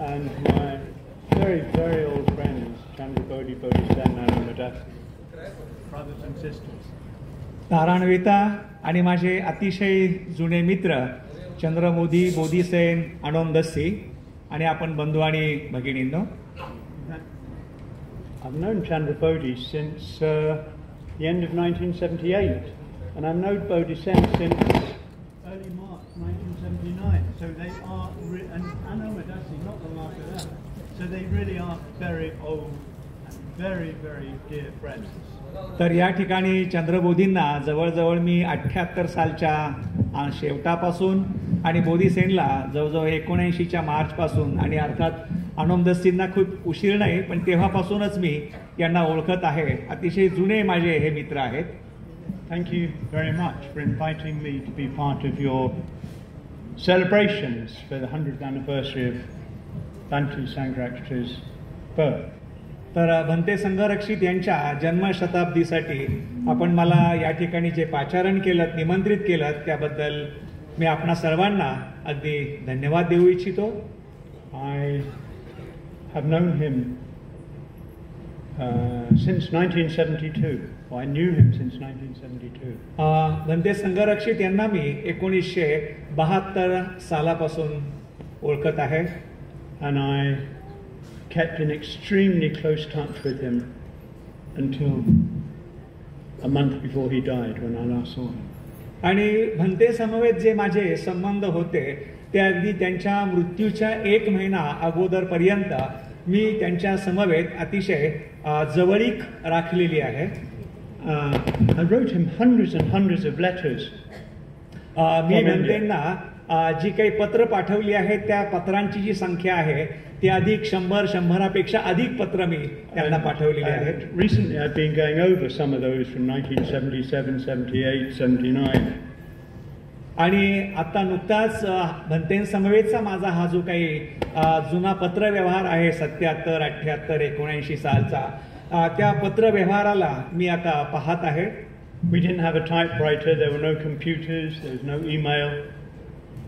and my very, very old friends, Chandra Bodhi, Bodhisattva, and Madasi, brothers and sisters. तारान्विता आणि माझे अतिशय जुने मित्र चंद्रमोदी, बोधीसेन, अणोमदस्सी आणि आपण बंधू आणि भगिनींनो. I've known Chandra Bodhi since the end of 1978, and I've known Bodhisattva since early March 1979. So they are, and Madasi not long after that. So they really are very old and very, very dear friends. तर या ठिकाणी चंद्रबोधींना जवळजवळ मी 78 सालच्या शेवटापासून आणि बोधीसेनला जवळजवळ 79च्या मार्चपासून आणि अर्थात अणोमदस्सींना खूप उशीर नाही पण तेव्हापासूनच मी यांना ओळखत आहे. अतिशय जुने माझे हे मित्र आहेत. Thank you very much for inviting me to be part of your celebrations for the 100th anniversary of Bhante Sangharakshita's birth. तर भंते संघरक्षित यांच्या जन्मशताब्दीसाठी आपण मला या ठिकाणी जे पाचारण केलं, निमंत्रित केलं त्याबद्दल मी आपणा सर्वांना अगदी धन्यवाद देऊ इच्छितो. I have known him since 1972. I knew him since 1972. Bhante Sangharakshita यांना मी 1972 सालापासून ओळखत आहे. And I kept in extremely close touch with him until a month before he died, when I last saw him. आणि भंते समवेत जे माझे संबंध होते ते अगदी त्यांच्या मृत्यूच्या 1 महिना अगोदरपर्यंत मी त्यांच्या समवेत अतिशय जवळीक राखलेली आहे. I wrote him hundreds and hundreds of letters. मी भंतेंना जी काही पत्र पाठवली आहेत त्या पत्रांची जी संख्या आहे ती अधिक 100-100पेक्षा अधिक पत्र मी त्यांना पाठवलेली आहेत. Recently I've been going over some of those from 1977, 78, 79. आणि आता नुकताच भंतेंसमवेतचा माझा हा जो काही जुना पत्र व्यवहार आहे 77, 78, 79 सालचा त्या पत्र व्यवहाराला मी आता पाहत आहे. We didn't have a typewriter, there were no computers, there was no email.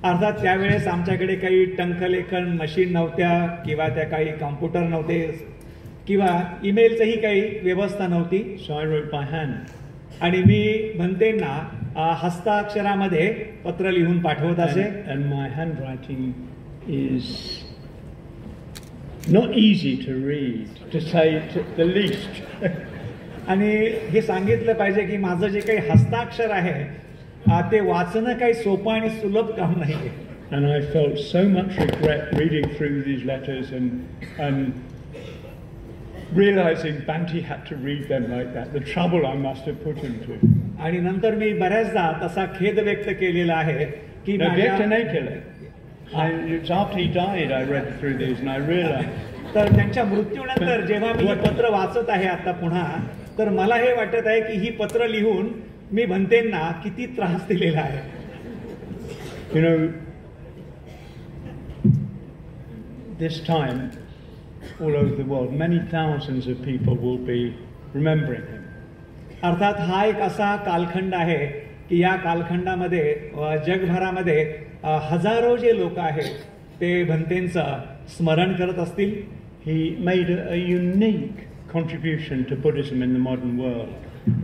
अर्थात त्यावेळेस आमच्याकडे काही टंकलेखन मशीन नव्हत्या किंवा त्या काही कॉम्प्युटर नव्हते किंवा ईमेलचंही काही व्यवस्था नव्हती. So I wrote by hand. आणि मी भंतेंना हस्ताक्षरामध्ये पत्र लिहून पाठवत असे. And my handwriting is not easy to read, to say the least. आणि हे सांगितलं पाहिजे की माझं जे काही हस्ताक्षर आहे ते वाचणं काही सोपं आणि सुलभ काम नाही. And I felt so much regret reading through these letters and realizing Bhante had to read them like that, the trouble I must have put him to. आणि नंतर मी बऱ्याचदा तसा खेद व्यक्त केलेला आहे की व्यक्त नाही केलं. It's after he died I read through these and I realized. तर त्यांच्या मृत्यूनंतर जेव्हा मी पत्र वाचत आहे आता पुन्हा तर मला हे वाटत आहे की ही पत्र लिहून मी भंतेंना किती त्रास दिलेला आहे. You know, this time all over the world many thousands of people will be remembering him. अर्थात हा एक असा कालखंड आहे की या कालखंडामध्ये जगभरामध्ये हजारो जे लोक आहेत ते भंतेंचं स्मरण करत असतील. He made a unique contribution to Buddhism in the modern world.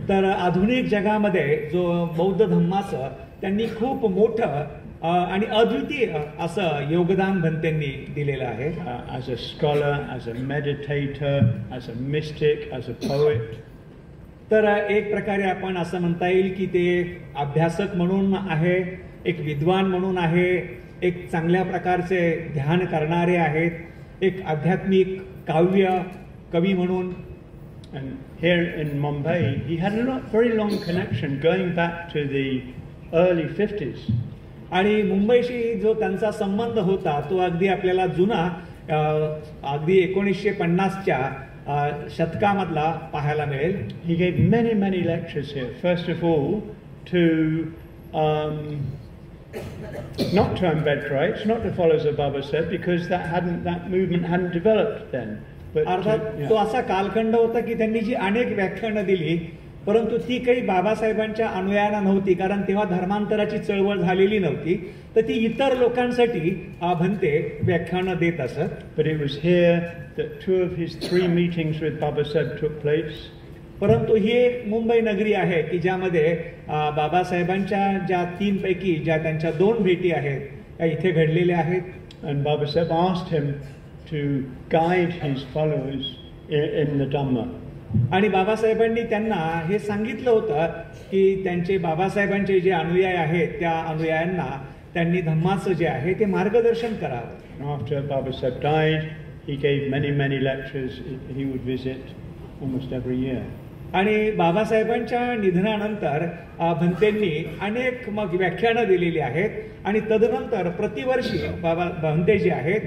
तर आधुनिक जगामध्ये जो बौद्ध धम्माचं त्यांनी खूप मोठं आणि अद्वितीय असं योगदान भंतेंनी दिलेलं आहे. As a scholar, as a meditator, as a mystic, as a poet. तर एक प्रकारे आपण असं म्हणता येईल की ते अभ्यासक म्हणून आहे, एक विद्वान म्हणून आहे, एक चांगल्या प्रकारचे ध्यान करणारे आहेत, एक आध्यात्मिक काव्य कवी म्हणून. And here in Mumbai, he had a very long connection going back to the early 50s. आणि मुंबईशी जो त्यांचा संबंध होता तो अगदी आपल्याला जुना अगदी 1950च्या शतकामधला पाहायला मिळेल. He gave many lectures here. First of all, to not to Ambedkarites, not to followers of Baba said, because that movement hadn't developed then. अर्थात तो असा कालखंड होता की त्यांनी जी अनेक व्याख्यानं दिली परंतु ती काही बाबासाहेबांच्या अनुयायांना नव्हती, कारण तेव्हा धर्मांतराची चळवळ झालेली नव्हती. तर ती इतर लोकांसाठी भंते व्याख्यानं देत असत. But it was here that 2 of his 3 meetings with Baba Saheb took place. परंतु ही एक मुंबई नगरी आहे की ज्यामध्ये बाबासाहेबांच्या ज्या 3 पैकी ज्या त्यांच्या 2 भेटी आहेत त्या इथे घडलेल्या आहेत. And Baba Saheb asked him to guide his followers in the Dhamma. आणि बाबासाहेबांनी त्यांना हे सांगितलं होतं की त्यांचे बाबासाहेबांचे जे अनुयायी आहेत त्या अनुयायांना त्यांनी धम्माचं जे आहे ते मार्गदर्शन करावं. After Baba Saheb died, he gave many lectures. He would visit almost every year. आणि बाबासाहेबांच्या निधनानंतर भंतेंनी अनेक मग व्याख्यानं दिलेली आहेत आणि तदनंतर प्रतिवर्षी बाबा भंते जे आहेत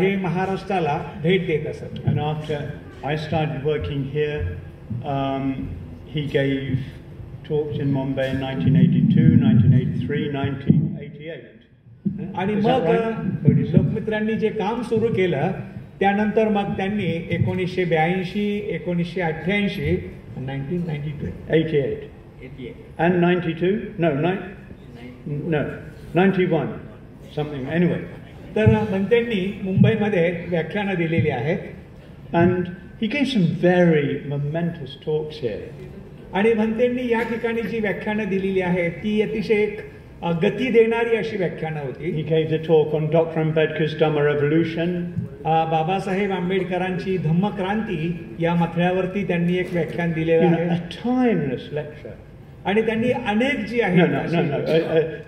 हे महाराष्ट्राला भेट देत असत. And after I started working here, he gave talks in Mumbai in 1982, 1983, 1988. आणि मग लोकमित्रांनी जे काम सुरू केलं त्यानंतर मग त्यांनी 1982, 1988, 88 and 92, no, 91, something, anyway. तर भंतेंनी मुंबईमध्ये व्याख्यानं दिलेली आहेत. And he gave some very momentous talks here. आणि भंतेंनी या ठिकाणी जी व्याख्यानं दिलेली आहेत ती अतिशय गती देणारी अशी व्याख्यानं होती. He gave the talk on Dr. Ambedkar's Dhamma Revolution. Babasaheb आंबेडकरांची धम्मक्रांती या मथळ्यावरती त्यांनी एक व्याख्यान दिलेलं आहे. A timeless lecture. आणि त्यांनी अनेक जी आहे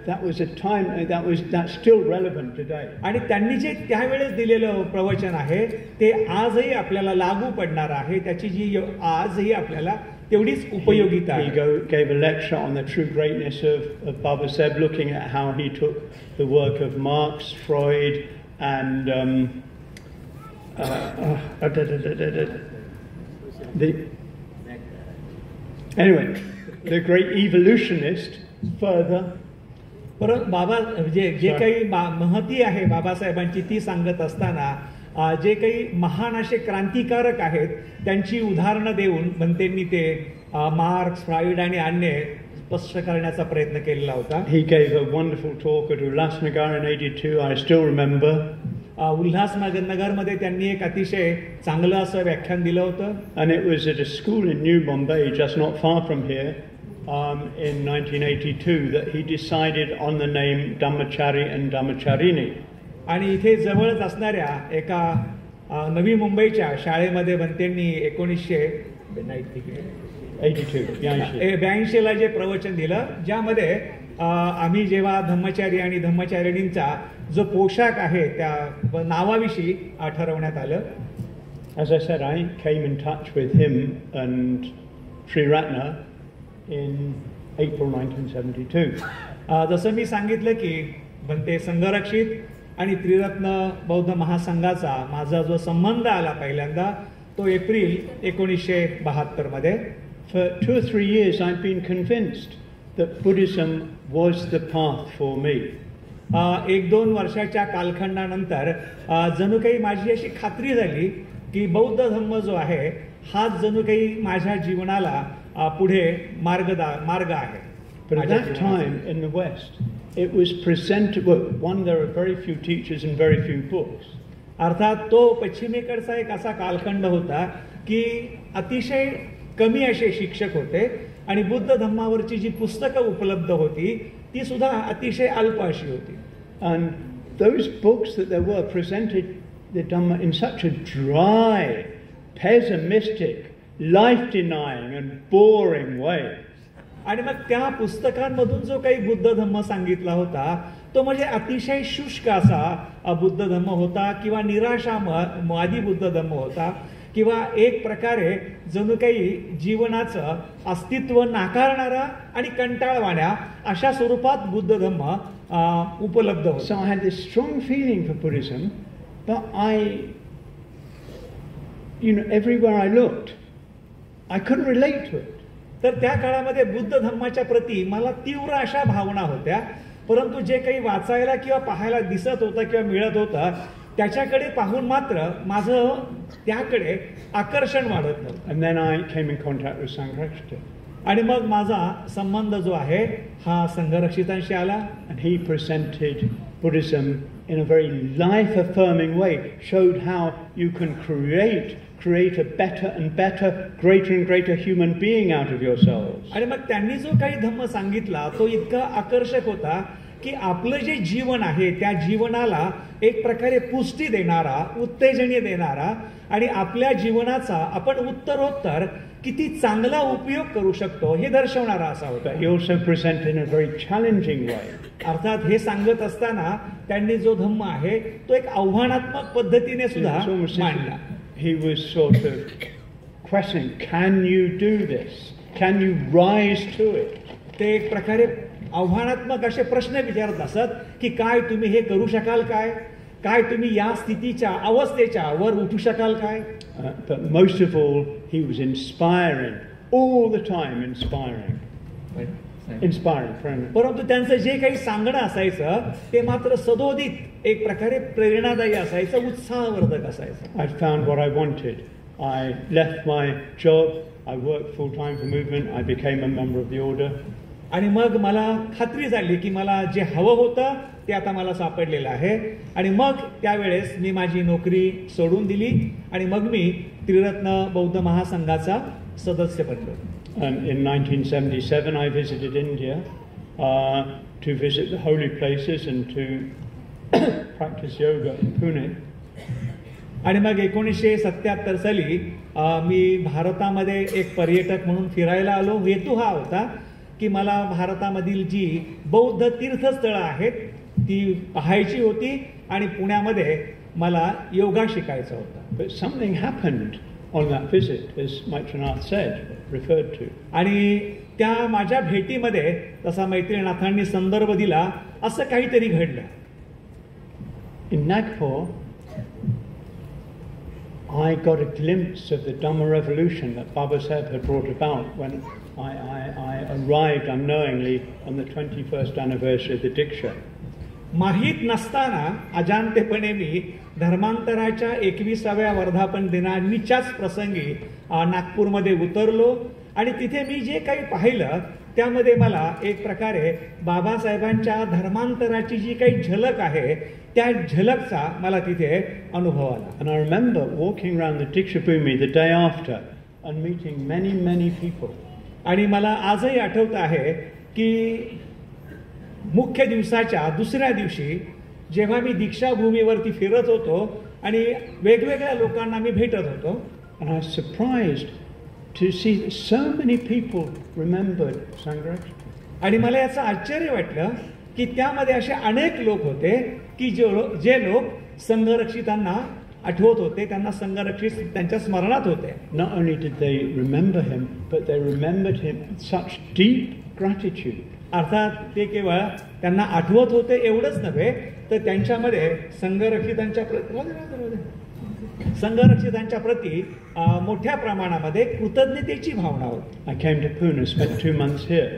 that was a time that's still relevant today. आणि त्यांनी जे त्यावेळेस दिलेलं प्रवचन आहे ते आजही आपल्याला लागू पडणार आहे. त्याची जी आजही आपल्याला तेवढीच उपयोगिता आहे. He gave a lecture on the true greatness of Baba Saheb, looking at how he took the work of Marx, Freud, and the great evolutionist further. परत बाबा जे काही महती आहे बाबासाहेबांची ती सांगत असताना जे काही महान असे क्रांतिकारक आहेत त्यांची उदाहरणं देऊन भंतेंनी ते मार्क्स, फ्राईड आणि अन्य स्पष्ट करण्याचा प्रयत्न केलेला होता. He gave a wonderful talk at Ulhasnagar in 82. I still remember. उल्हासनगरमध्ये त्यांनी एक अतिशय चांगलं असं व्याख्यान दिलं होतं. And it was at a school in New Mumbai, just not far from here, in 1982, that he decided on the name Dhammachari and Dhammacharini. आणि इथे जवळच असणाऱ्या एका नवी मुंबईच्या शाळेमध्ये भंतेंनी 1982 ला जे प्रवचन दिलं ज्यामध्ये आम्ही जेव्हा धम्मचारी आणि धम्मचारिणींचा जो पोशाख आहे त्या नावाविषयी ठरवण्यात आलं. As I said, I came in touch with him and Sri Ratna in April 1972. जसं मी सांगितलं की भंते संघरक्षित आणि त्रिरत्न बौद्ध महासंघाचा माझा जो संबंध आला पहिल्यांदा तो एप्रिल 1972 मध्ये. For 2 or 3 years I've been convinced that Buddhism was the path for me. 1-2 वर्षाच्या कालखंडानंतर जणू काही माझी अशी खात्री झाली की बौद्ध धम्म जो आहे हाच जणू काही माझ्या जीवनाला पुढे मार्ग आहे. But at that time in the West, it was presented. Well, one, there are very few teachers and very few books. अर्थात तो पश्चिमेकडचा एक असा कालखंड होता की अतिशय कमी असे शिक्षक होते आणि बुद्ध धम्मावरची जी पुस्तकं उपलब्ध होती ती सुद्धा अतिशय अल्प अशी होती. And those books that there were presented the Dhamma in such a dry, pessimistic, life-denying and boring way. आणि मग त्या पुस्तकांमधून जो काही बुद्ध धम्म सांगितला होता तो म्हणजे अतिशय शुष्क असा बुद्ध धम्म होता किंवा निराशावादी बुद्ध धम्म होता किंवा एक प्रकारे जणू काही जीवनाचं अस्तित्व नाकारणारा आणि कंटाळवाण्या अशा स्वरूपात बुद्ध धम्म उपलब्ध होता. So I had this strong feeling for Buddhism, but everywhere I looked, I couldn't relate to it. तर त्या काळामध्ये बुद्ध धम्माच्या प्रती मला तीव्र अशा भावना होत्या, परंतु जे काही वाचायला किंवा पाहायला दिसत होतं किंवा मिळत होतं त्याच्याकडे पाहून मात्र माझं त्याकडे आकर्षण वाढत नव्हतं. And then I came in contact with Sangharakshita. आणि मग माझा संबंध जो आहे हा संघरक्षितांशी आला. And he presented Buddhism in a very life-affirming way, showed how you can create a better and better, greater and greater human being out of yourselves. आणि मग त्यांनी जो काही धम्म सांगितला तो इतका आकर्षक होता की आपलं जे जीवन आहे त्या जीवनाला एक प्रकारे पुष्टी देणारा, उत्तेजन देणारा आणि आपल्या जीवनाचा आपण उत्तरोत्तर किती चांगला उपयोग करू शकतो हे दर्शवणारा असा होता. But he also presented in a very challenging way. अर्थात हे सांगत असताना त्यांनी जो धम्म आहे तो एक आव्हानात्मक पद्धतीने सुद्धा मांडला. He was sort of questioning, can you do this? Can you rise to it? ते एक प्रकारे आव्हानात्मक असे प्रश्न विचारत असत की काय तुम्ही हे करू शकाल काय, काय तुम्ही या स्थितीच्या अवस्थेच्या वर उठू शकाल काय. But most of all, he was inspiring, all the time inspiring. परंतु त्यांचं जे काही सांगणं असायचं ते मात्र सदोदित एक प्रकारे प्रेरणादायी असायचं, उत्साहवर्धक असायचं. I found what I wanted. I left my job. I worked full time for movement. I became a member of the order. आणि मग मला खात्री झाली की मला जे हवं होतं ते आता मला सापडलेलं आहे. आणि मग त्यावेळेस मी माझी नोकरी सोडून दिली आणि मग मी त्रिरत्न बौद्ध महासंघाचा सदस्य बनलो. And in 1977, I visited India to visit the holy places and to practice yoga in Pune. आणि मग 1977 साली मी भारतामध्ये एक पर्यटक म्हणून फिरायला आलो. हेतू हा होता की मला भारतामधील जी बौद्ध तीर्थस्थळं आहेत ती पाहायची होती आणि पुण्यामध्ये मला योगा शिकायचा होता. But something happened on that visit, as Maitranath said, referred to. आणि त्या माझ्या भेटीमध्ये तसा मैत्रीनाथांनी संदर्भ दिला असं काहीतरी घडलं. In Nagpur, I got a glimpse of the Dhamma revolution that Baba Sahib had brought about when I arrived unknowingly on the 21st anniversary of the Diksha. माहीत नसताना अजाणतेपणे मी धर्मांतराच्या 21व्या वर्धापन दिनानिच्याच प्रसंगी नागपूरमध्ये उतरलो आणि तिथे मी जे काही पाहिलं त्यामध्ये मला एक प्रकारे बाबासाहेबांच्या धर्मांतराची जी काही झलक आहे त्या झलकचा मला तिथे अनुभव आला. And I remember walking around the Diksha Bhumi the day after and meeting many people. आणि मला आजही आठवत आहे की मुख्य दिवसाच्या दुसऱ्या दिवशी जेव्हा मी दीक्षाभूमीवरती फिरत होतो आणि वेगवेगळ्या लोकांना मी भेटत होतो. And I was surprised to see that so many people remembered Sangharakshita. आणि मला याचं आश्चर्य वाटलं की त्यामध्ये असे अनेक लोक होते की जे लोक संघरक्षितांना आठवत होते, त्यांना संघरक्षित त्यांच्या स्मरणात होते. Not only did they remember him, but they remembered him with such deep gratitude. अर्थात ते केवळ त्यांना आठवत होते एवढंच नव्हे तर त्यांच्यामध्ये संघरक्षितांच्या प्रती मोठ्या प्रमाणामध्ये कृतज्ञतेची भावना होती. I came to Pune, spent 2 months here.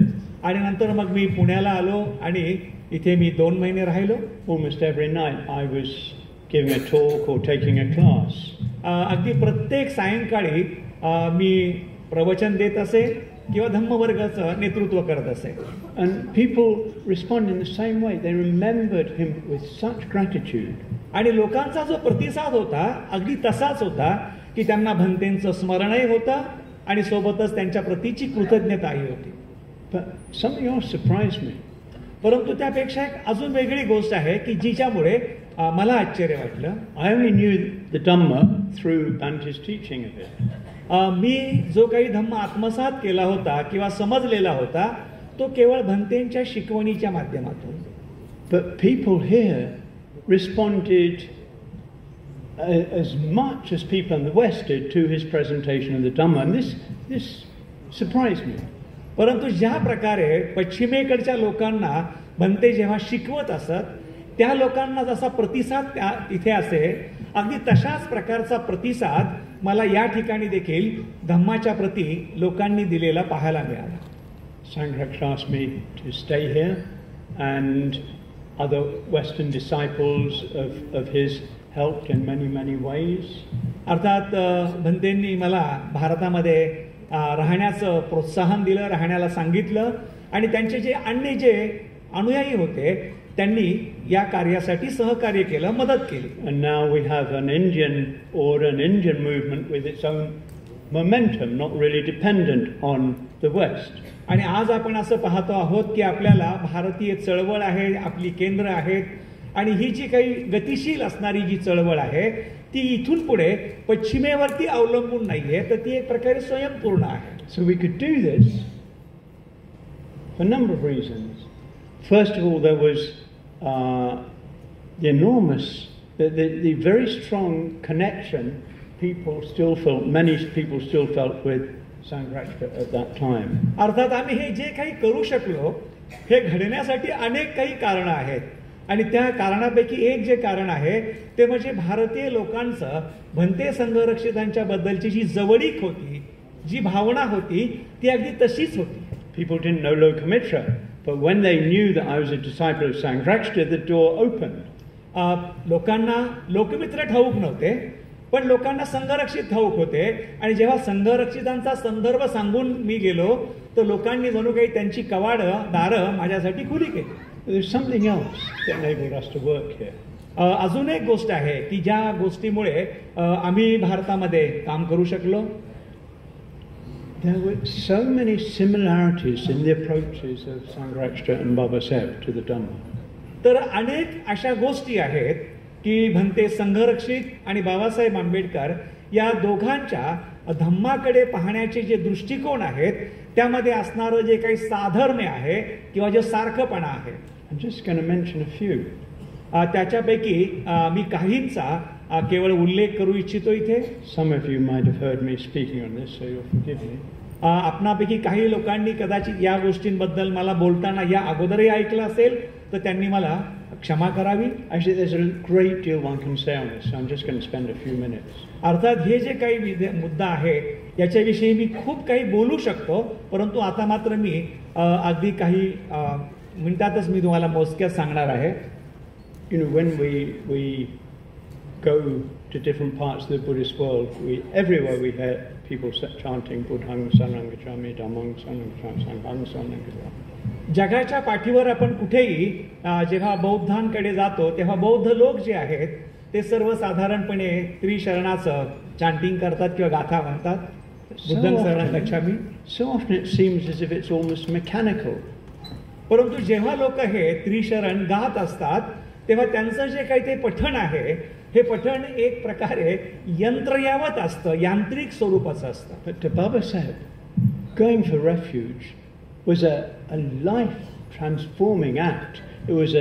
आणि नंतर मग मी पुण्याला आलो आणि इथे मी 2 महिने राहिलो. Almost every night I was giving a talk or taking a class. अगदी प्रत्येक सायंकाळी मी प्रवचन देत असे किंवा धम्मवर्गाचं नेतृत्व करत असे. And people respond in the same way. They remembered him with such gratitude. आणि लोकांचा जो प्रतिसाद होता अगदी तसाच होता की त्यांना भंतेंचं स्मरणही होतं आणि सोबतच त्यांच्या प्रतीची कृतज्ञताही होती. But something else surprised me. परंतु त्यापेक्षा एक अजून वेगळी गोष्ट आहे की जिच्यामुळे मला आश्चर्य वाटलं. I only knew the Dhamma through Bante's teaching of it. मी जो काही धम्म आत्मसात केला होता किंवा समजलेला होता तो केवळ भंतेंच्या शिकवणीच्या माध्यमातून. But people here responded as much as people in the West did to his presentation of the Dhamma, and this surprised me. परंतु ज्या प्रकारे पश्चिमेकडच्या लोकांना भंते जेव्हा शिकवत असत त्या लोकांना जसा प्रतिसाद इथे असे अगदी तशाच प्रकारचा प्रतिसाद मला या ठिकाणी देखील धम्माच्या प्रती लोकांनी दिलेला पाहायला मिळाला. Sangharakshita asked me to stay here, and other Western disciples of his helped in many ways. अर्थात भंतेंनी मला भारतामध्ये राहण्याचं प्रोत्साहन दिलं, राहण्याला सांगितलं आणि त्यांचे जे अन्य जे अनुयायी होते त्यांनी या कार्यासाठी सहकार्य केलं, मदत केली. And now we have an Indian movement with its own momentum, not really dependent on the West. आणि आज आपण असं पाहतो आहोत की आपल्याला भारतीय चळवळ आहे, आपली केंद्र आहेत आणि ही जी काही गतिशील असणारी जी चळवळ आहे ती इथून पुढे पश्चिमेवरती अवलंबून नाहीये, तर ती एक प्रकारे स्वयंपूर्ण आहे. So we could do this for a number of reasons. First of all, there was the very strong connection many people still felt with Sangharakshita at that time. अर्थात आम्ही हे जे काही करू शकलो हे घडण्यासाठी अनेक काही कारणं आहेत आणि त्या कारणापैकी एक जे कारण आहे ते म्हणजे भारतीय लोकांचं भंते संघरक्षितांच्या बद्दलची जी जवळीक होती, जी भावना होती ती अगदी तशीच होती. People didn't know Lokamitra, but when they knew that I was a disciple of Sangharakshita, the door opened. लोकांना लोकमित्र ठाऊक नव्हते, पण लोकांना संघरक्षित ठाऊक होते आणि जेव्हा संघरक्षितांचा संदर्भ सांगून मी गेलो तर लोकांनी जणू काही त्यांची दारं माझ्यासाठी खुली केली. There's something else that enabled us to work here. अजून एक गोष्ट आहे की ज्या गोष्टीमुळे आम्ही भारतामध्ये काम करू शकलो. There were so many similarities in the approaches of Sangharakshita and Babasaheb to the Dhamma. तर अनेक अशा गोष्टी आहेत की भंते संघरक्षित आणि बाबासाहेब आंबेडकर या दोघांच्या धम्माकडे पाहण्याचे जे दृष्टिकोन आहेत त्यामध्ये असणारं जे काही साधर्म्य आहे किंवा जे सारखंपणा आहे. I'm just going to mention a few. त्याच्यापैकी मी काहींचा केवळ उल्लेख करू इच्छितो इथे. Some of you might have heard me speaking on this, so you'll forgive me. आपणापैकी काही लोकांनी कदाचित या गोष्टींबद्दल मला बोलताना या अगोदरही ऐकलं असेल तर त्यांनी मला क्षमा करावी. Actually, there's a great deal one can say on this, so I'm just going to spend a few minutes. अर्थात हे जे काही मुद्दा आहे याच्याविषयी मी खूप काही बोलू शकतो, परंतु आता मात्र मी अगदी काही मिनिटातच मी तुम्हाला मोजक्यात सांगणार आहे. You know, when we go to different parts of the Buddhist world, everywhere we hear people chanting Buddhang Sarang Gacchami, Dhammang Sarang Gacchami, Sanghang Sarang Gacchami. जगाच्या पाठीवर आपण कुठेही जेव्हा बौद्धांकडे जातो तेव्हा बौद्ध लोक जे आहेत ते सर्वसाधारणपणे त्रिशरणाचं चांटिंग करतात किंवा गाथा म्हणतात. बुद्धं शरणं गच्छामि. So often it seems as if it's almost mechanical. परंतु जेव्हा लोक हे त्रिशरण गात असतात तेव्हा त्यांचं जे काही ते पठण आहे हे पठण एक प्रकारे यंत्रयावत असतं, यांत्रिक स्वरूपाचं असतं. But to Babasaheb, going for refuge was a life transforming act. It was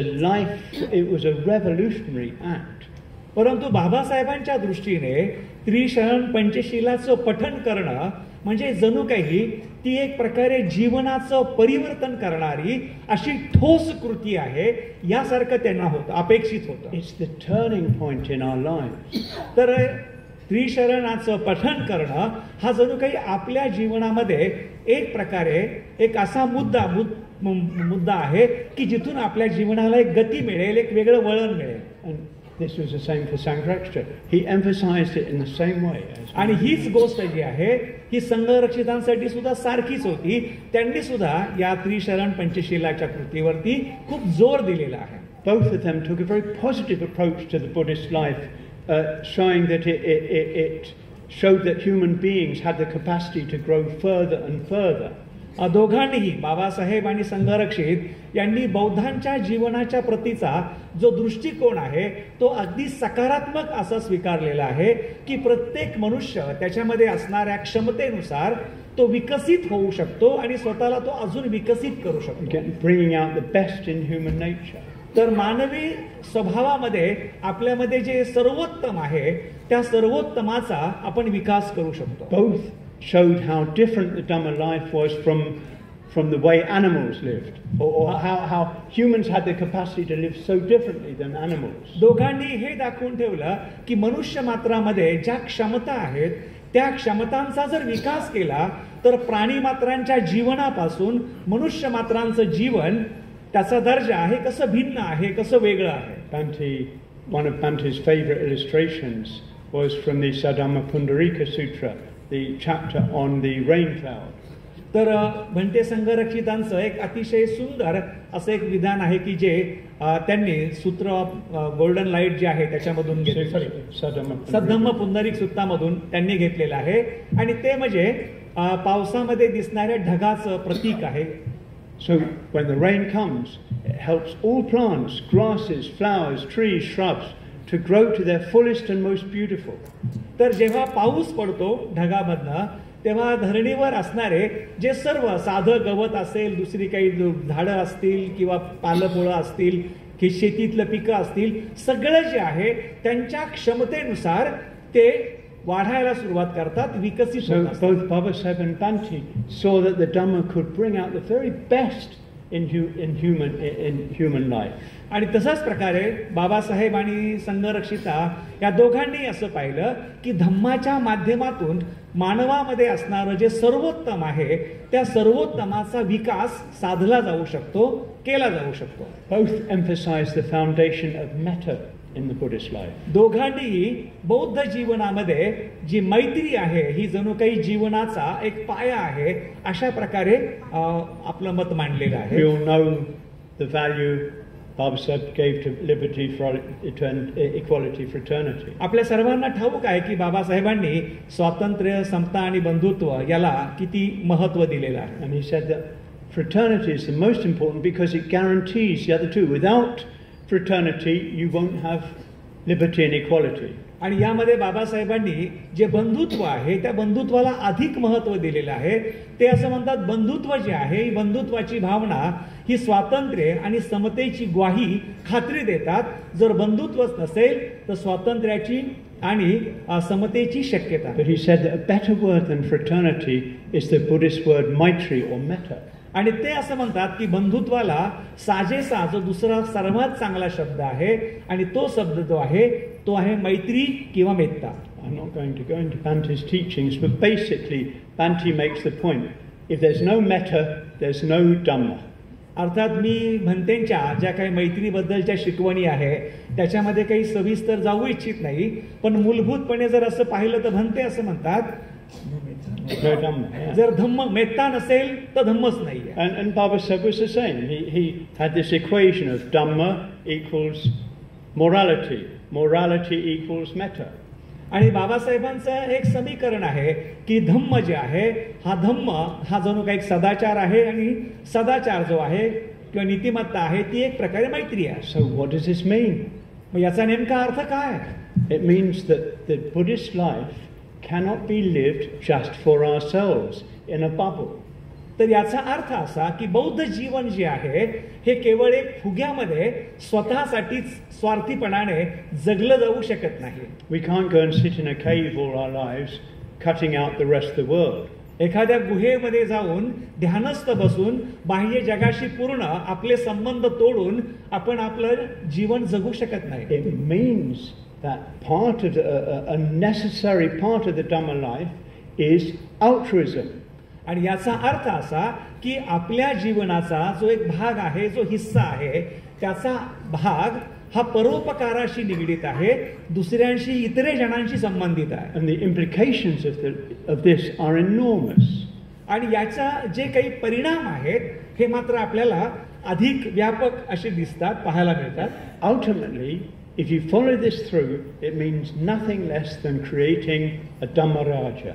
a revolutionary act. परंतु बाबासाहेबांच्या दृष्टीने त्रिशरण पंचशीलाचं पठण करणं म्हणजे जणू काही ती एक प्रकारे जीवनाचं परिवर्तन करणारी अशी ठोस कृती आहे यासारखं त्यांना होतं, अपेक्षित होतं. It's the turning point in our lives. तर त्रिशरणाचं पठण करणं हा जणू काही आपल्या जीवनामध्ये एक प्रकारे एक असा मुद्दा आहे की जिथून आपल्या जीवनाला एक गती मिळेल, एक वेगळं वळण मिळेल. And this was the same for Sangharakshita. He emphasized it in the same way. आणि हीच गोष्ट जी आहे ही संघरक्षितांसाठी सुद्धा सारखीच होती. त्यांनी सुद्धा या त्रिशरण पंचशीलाच्या कृतीवरती खूप जोर दिलेला आहे. Both of them took a very positive approach to the Buddhist life, showing that it showed that human beings had the capacity to grow further and further. दोघांनीही बाबासाहेब आणि संघरक्षित यांनी बौद्धांच्या जीवनाच्या प्रतीचा जो दृष्टिकोन आहे तो अगदी सकारात्मक असा स्वीकारलेला आहे की प्रत्येक मनुष्य त्याच्यामध्ये असणाऱ्या क्षमतेनुसार तो विकसित होऊ शकतो आणि स्वतःला तो अजून विकसित करू शकतो. Bringing out the best in human nature. तर मानवी स्वभावामध्ये आपल्यामध्ये जे सर्वोत्तम आहे त्या सर्वोत्तमाचा आपण विकास करू शकतो. Both showed how different the Dhamma life was from the way animals lived, or how humans had the capacity to live so differently than animals. दोघांनी हे दाखवून ठेवलं की मनुष्य मात्रामध्ये ज्या क्षमता आहेत त्या क्षमतांचा जर विकास केला तर प्राणी मात्रांच्या जीवनापासून मनुष्य मात्रांचं जीवन त्याचा दर्जा आहे कसं भिन्न आहे, कसं वेगळं आहे. One of Bante's favorite illustrations was from the Saddhamma Pundarika Sutra, the chapter on the rain cloud. तर भन्ते संघरक्षितांचं एक अतिशय सुंदर असं एक विधान आहे की जे त्यांनी सूत्र गोल्डन लाईट जे आहे त्याच्यामधून सद्धम्म पुंडरीक सूक्तामधून त्यांनी घेतलेलं आहे आणि ते म्हणजे पावसामध्ये दिसणाऱ्या ढगाचं प्रतीक आहे. So when the rain comes, it helps all plants, grasses, flowers, trees, shrubs to grow to their fullest and most beautiful. तर जेव्हा पाऊस पडतो ढगामधनं तेव्हा धरणीवर असणारे जे सर्व साधं गवत असेल, दुसरी काही झाडं असतील किंवा पालफुळं असतील की शेतीतलं पिकं असतील, सगळं जे आहे त्यांच्या क्षमतेनुसार ते वाढायला सुरुवात करतात, विकसित होतात. So both Baba Saheb and Bhante saw that the Dhamma could bring out the very best in human life. आणि तशाच प्रकारे बाबासाहेब आणि संघरक्षिता या दोघांनी असं पाहिलं की धम्माच्या माध्यमातून मानवामध्ये असणारं जे सर्वोत्तम आहे त्या सर्वोत्तमाचा विकास साधला जाऊ शकतो, केला जाऊ शकतो. Both emphasize the foundation of metta in the Buddhist life. दोघांनीही बौद्ध जीवनामध्ये जी मैत्री आहे ही जणू काही जीवनाचा एक पाया आहे अशा प्रकारे आपलं मत मांडलेलं आहे. We all know the value Baba Saheb gave to liberty, equality, fraternity. आपल्या सर्वांना ठाऊक आहे की बाबासाहेबांनी स्वातंत्र्य, समता आणि बंधुत्व याला किती महत्त्व दिलेलं आहे. And he said that fraternity is the most important because it guarantees the other two. Without fraternity, you won't have liberty and equality. आणि यामध्ये बाबासाहेबांनी जे बंधुत्व आहे त्या बंधुत्वाला अधिक महत्त्व दिलेलं आहे. ते असं म्हणतात बंधुत्व जे आहे ही बंधुत्वाची भावना ही स्वातंत्र्य आणि समतेची ग्वाही खात्री देतात. जर बंधुत्वच नसेल तर स्वातंत्र्याची आणि समतेची शक्यता. But he said that a better word than fraternity is the Buddhist word maitri or metta. आणि ते असं म्हणतात की बंधुत्वाला साजेसा जो दुसरा सर्वात चांगला शब्द आहे आणि तो शब्द जो आहे तो आहे मैत्री किंवा Metta. I'm not going to go into Bhante's teachings, but basically Bhante makes the point: if there's no metta, there's no Dhamma. अर्थात मी भंतेंच्या ज्या काही मैत्रीबद्दलच्या शिकवणी आहे त्याच्यामध्ये काही सविस्तर जाऊ इच्छित नाही, पण मूलभूतपणे जर असं पाहिलं तर भंते असं म्हणतात जर धम्म मेत्ता नसेल तर धम्मच नाहीये. And Baba Saheb was the same. He had this equation of Dhamma equals morality, morality equals metta. आणि बाबासाहेबांचं एक समीकरण आहे की धम्म जे आहे हा धम्म हा जणू काही सदाचार आहे आणि सदाचार जो आहे किंवा नीतिमत्ता आहे ती एक प्रकारे मैत्री आहे. So what does this mean? मग याचा नेमका अर्थ काय? It means that the Buddhist life cannot be lived just for ourselves in a bubble. तर याचा अर्थ असा की बौद्ध जीवन जे आहे हे केवळ एक फुग्यामध्ये स्वतःसाठीच स्वार्थीपणाने जगलं जाऊ शकत नाही. We can't go and sit in a cave all our lives cutting out the rest of the world. एखाद्या गुहेमध्ये जाऊन ध्यानस्थ बसून बाह्य जगाशी पूर्ण आपले संबंध तोडून आपण आपलं जीवन जगू शकत नाही. It means that part of a necessary part of the Dhamma life is altruism. आणि याचा अर्थ असा की आपल्या जीवनाचा जो एक भाग आहे, जो हिस्सा आहे, त्याचा भाग हा परोपकाराशी निगडीत आहे, दुसऱ्यांशी इतरे जणांशी संबंधित आहे. And the implications of this are enormous. आणि याचा जे काही परिणाम आहेत हे मात्र आपल्याला अधिक व्यापक असे दिसतात, पाहायला मिळतात. Ultimately, if you follow this through, it means nothing less than creating a Dhammaraja,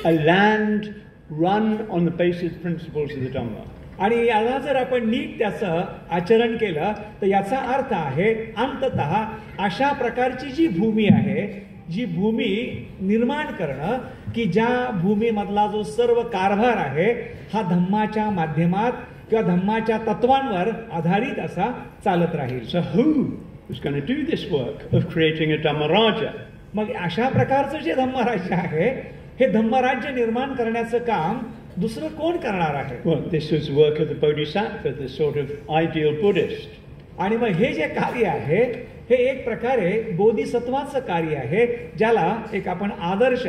a land run on the basic principles of the Dhamma. आणि याला जर आपण नीट त्याचं आचरण केलं तर याचा अर्थ आहे अंततः अशा प्रकारची जी भूमी आहे, जी भूमी निर्माण करणं की ज्या भूमीमधला जो सर्व कारभार आहे हा धम्माच्या माध्यमात किंवा धम्माच्या तत्वांवर आधारित असा चालत राहील. So who is going to do this work of creating a Dhammaraja? मग अशा प्रकारचं जे धम्मराज्य आहे हे धम्मराज्य निर्माण करण्याचं काम दुसरं कोण करणार आहे? Well, this was work of the Bodhisattva, the sort of ideal Buddhist. आणि मग हे जे कार्य आहे हे एक प्रकारे बोधिसत्वाचं कार्य आहे ज्याला एक आपण आदर्श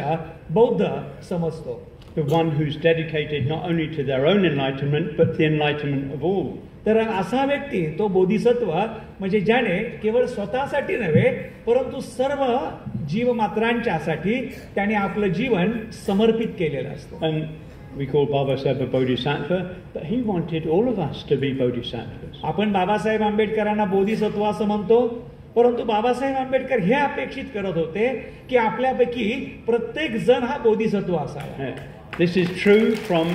बौद्ध समजतो. The one who's dedicated not only to their own enlightenment but the enlightenment of all. तर असा व्यक्ती तो बोधिसत्व म्हणजे ज्याने केवळ स्वतःसाठी नव्हे परंतु सर्व जीवमात्रांच्यासाठी त्याने आपलं जीवन समर्पित केलेलं असतं. And we call Baba Saheb a bodhisattva, but he wanted all of us to be bodhisattvas. आपण बाबासाहेब आंबेडकरांना बोधिसत्व असं म्हणतो, परंतु बाबासाहेब आंबेडकर हे अपेक्षित करत होते की आपल्यापैकी प्रत्येक जण हा बोधिसत्व असावा. This is true from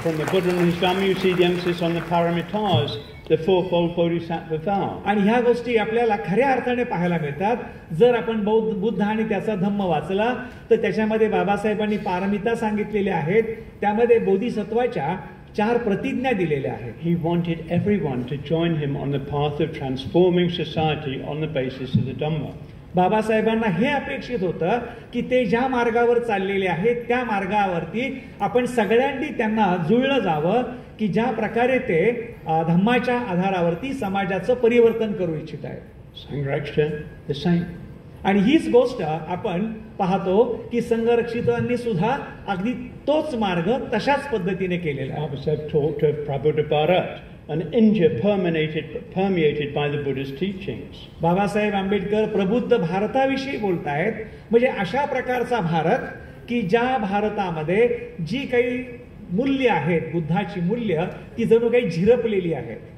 the Buddha and his Dhamma. You see the emphasis on the paramitas, the fourfold bodhisattva vow. आणि ह्या गोष्टी आपल्याला खऱ्या अर्थाने पाहायला मिळतात. जर आपण बुद्ध आणि त्याचा धम्म वाचला तर त्याच्यामध्ये बाबासाहेबांनी पारमिता सांगितलेल्या आहेत. त्यामध्ये बोधिसत्वाच्या 4 प्रतिज्ञा दिलेल्या आहेत. He wanted everyone to join him on the path of transforming society on the basis of the Dhamma. बाबासाहेबांना हे अपेक्षित होतं की ते ज्या मार्गावर चाललेले आहेत त्या मार्गावरती आपण सगळ्यांनी त्यांना जुळलं जावं की ज्या प्रकारे ते धम्माच्या आधारावरती समाजाचं परिवर्तन करू इच्छित आहेत. Sangharakshita, the same. आणि हीच गोष्ट आपण पाहतो की संघरक्षितांनी सुद्धा अगदी तोच मार्ग तशाच पद्धतीने केलेला आहे. Baba Saheb talked of Prabhupada Bharat, an India permeated by the Buddha's teachings. Babasaheb Ambedkar प्रबुद्ध भारताविषयी बोलतायत. म्हणजे अशा प्रकारचा भारत की ज्या भारतामध्ये जी काही मूल्य आहेत, बुद्धाची मूल्य ती जणू काही झिरपलेली आहेत.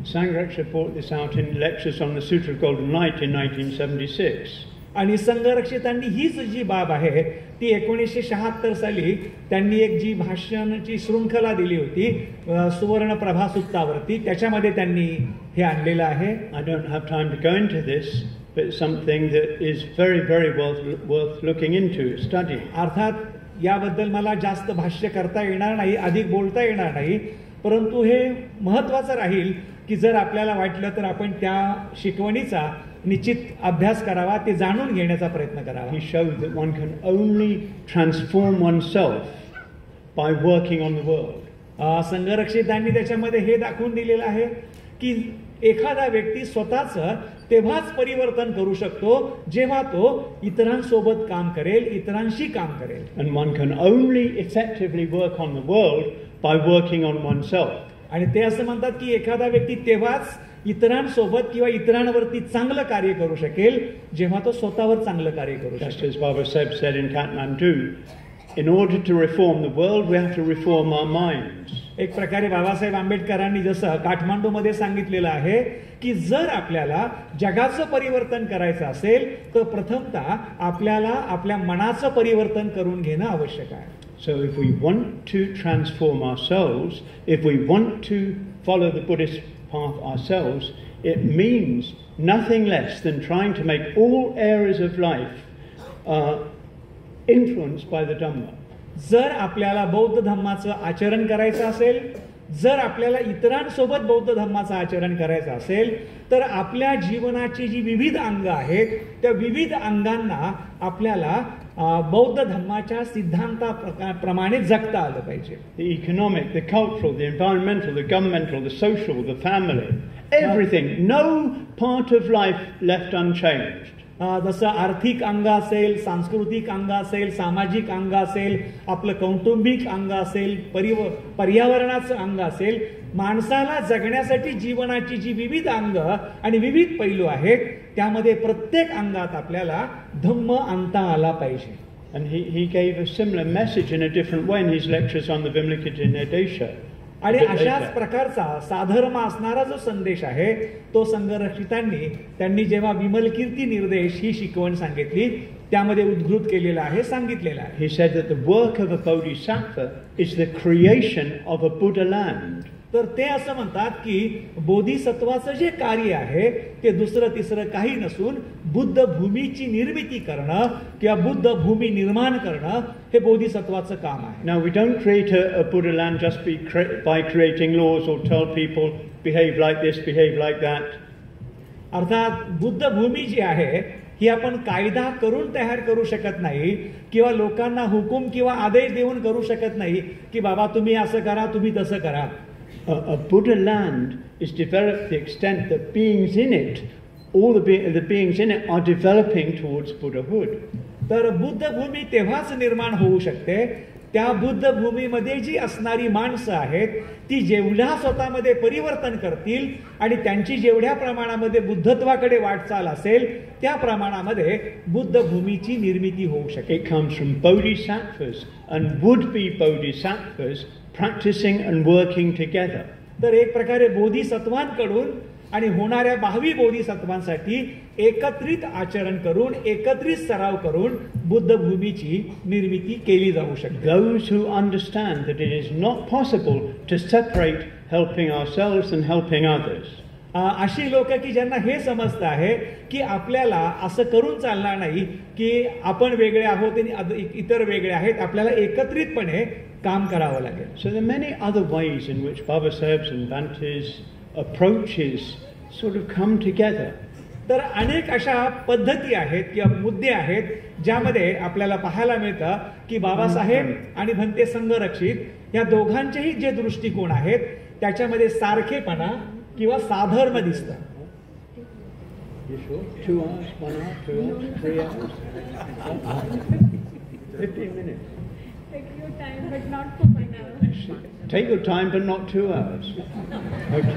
Sangharakshita brought this out in lectures on the Sutra of Golden Light in 1976. आणि संघरक्षितांनी हीच जी बाब आहे ती 1976 साली त्यांनी एक जी भाषणाची शृंखला दिली होती सुवर्ण प्रभा सुत्तावरती, त्याच्यामध्ये त्यांनी हे आणलेलं आहे. I don't have time to go into this, but it's something that is very, very worth looking into, studying. अर्थात याबद्दल मला जास्त भाष्य करता येणार नाही, अधिक बोलता येणार नाही, परंतु हे महत्वाचं राहील की जर आपल्याला वाटलं तर आपण त्या शिकवणीचा निश्चित अभ्यास करावा, ते जाणून घेण्याचा प्रयत्न करावा. He showed that one can only transform oneself by working on the world. संघरक्षितांनी त्याच्यामध्ये हे दाखवून दिलेलं आहे की एखादा व्यक्ती स्वतःच तेव्हाच परिवर्तन करू शकतो जेव्हा तो इतरांसोबत काम करेल, इतरांशी काम करेल. And one can only effectively work on the world by working on oneself. आणि ते असं म्हणतात की एखादा व्यक्ती तेव्हाच इतरांसोबत किंवा इतरांवरती चांगलं कार्य करू शकेल जेव्हा तो स्वतःवर चांगलं कार्य करू शकेल. Just as Baba Saheb said in Kathmandu, in order to reform the world, we have to reform our minds. एक प्रकारे बाबासाहेब आंबेडकरांनी जसं काठमांडूमध्ये सांगितलेलं आहे की जर आपल्याला जगाचं परिवर्तन करायचं असेल तर प्रथमतः आपल्याला आपल्या मनाचं परिवर्तन करून घेणं आवश्यक आहे. So if we want to transform ourselves, if we want to follow the Buddhist path ourselves, it means nothing less than trying to make all areas of life influenced by the Dhamma. जर आपल्याला बौद्ध धम्माचं आचरण करायचं असेल, जर आपल्याला इतरांसोबत बौद्ध धम्माचं आचरण करायचं असेल तर आपल्या जीवनाची जी विविध अंग आहेत त्या विविध अंगांना आपल्याला बौद्ध धम्माच्या सिद्धांताप्रमाणे जगता आलं पाहिजे. The economic, the cultural, the environmental, the governmental, the social, the family, everything, no part of life left unchanged. जसं आर्थिक अंग असेल, सांस्कृतिक अंग असेल, सामाजिक अंग असेल, आपलं कौटुंबिक अंग असेल, पर्यावरणाचं अंग असेल, माणसाला जगण्यासाठी जीवनाची जी विविध अंग आणि विविध पैलू आहेत त्यामध्ये प्रत्येक अंगात आपल्याला धम्म आणता आला पाहिजे. And he gave a similar message in a different way in his lectures on the Vimlakita Nidesha. आणि अशाच प्रकारचा साधर्म असणारा जो संदेश आहे तो संघरक्षितांनी त्यांनी जेव्हा विमल कीर्ती निर्देश ही शिकवण सांगितली त्यामध्ये उद्घृत केलेला आहे, सांगितलेला आहे. He said that the work of a bodhisattva is the creation of a Buddha land. तर ते असं म्हणतात की बोधिसत्वाचं जे कार्य आहे ते दुसरं तिसरं काही नसून बुद्ध भूमीची निर्मिती करणं किंवा बुद्ध भूमी निर्माण करणं हे बोधिसत्वाचं काम आहे. Now we don't create a Buddha land just by creating laws or tell people behave like this, behave like that. अर्थात बुद्ध भूमी जी आहे ही आपण कायदा करून तयार करू शकत नाही किंवा लोकांना हुकूम किंवा आदेश देऊन करू शकत नाही की बाबा तुम्ही असं करा, तुम्ही तसं करा. A Buddha land is developed to the extent that beings in it, all the beings in it are developing towards Buddhahood. तर बुद्ध भूमी तेव्हाच निर्माण होऊ शकते त्या बुद्ध भूमीमध्ये जी असणारी माणसं आहेत ती जेवढ्या स्वतःमध्ये परिवर्तन करतील आणि त्यांची जेवढ्या प्रमाणामध्ये बुद्धत्वाकडे वाटचाल असेल त्या प्रमाणामध्ये बुद्ध भूमीची निर्मिती होऊ शकेल. It comes from bodhisattvas and would-be bodhisattvas practicing and working together. तर एक प्रकारे बोधिसत्वांकडून आणि होणाऱ्या भावी बोधिसत्वांसाठी एकत्रित आचरण करून एकत्रित सराव करून बुद्ध भूमीची निर्मिती केली जाऊ शकते. Those who understand that it is not possible to separate helping ourselves and helping others. अशी लोक की ज्यांना हे समजतं आहे की आपल्याला असं करून चालणार नाही की आपण वेगळे आहोत आणि इतर वेगळे आहेत, आपल्याला एकत्रितपणे काम करावं लागेल. So there are many other ways in which Baba Saheb's and Bhante's approaches sort of come together. तर अनेक अशा पद्धती आहेत किंवा मुद्दे आहेत ज्यामध्ये आपल्याला पाहायला मिळतं की बाबासाहेब आणि भंते संघरक्षित या दोघांचेही जे दृष्टिकोन आहेत त्याच्यामध्ये सारखेपणा किंवा साधर्म दिसतं. You sure? 2 hours, 1 hour, 2 hours, 3 hours? 15 minutes. Take your time, but not for 1 hour. Take your time, but not 2 hours. Okay.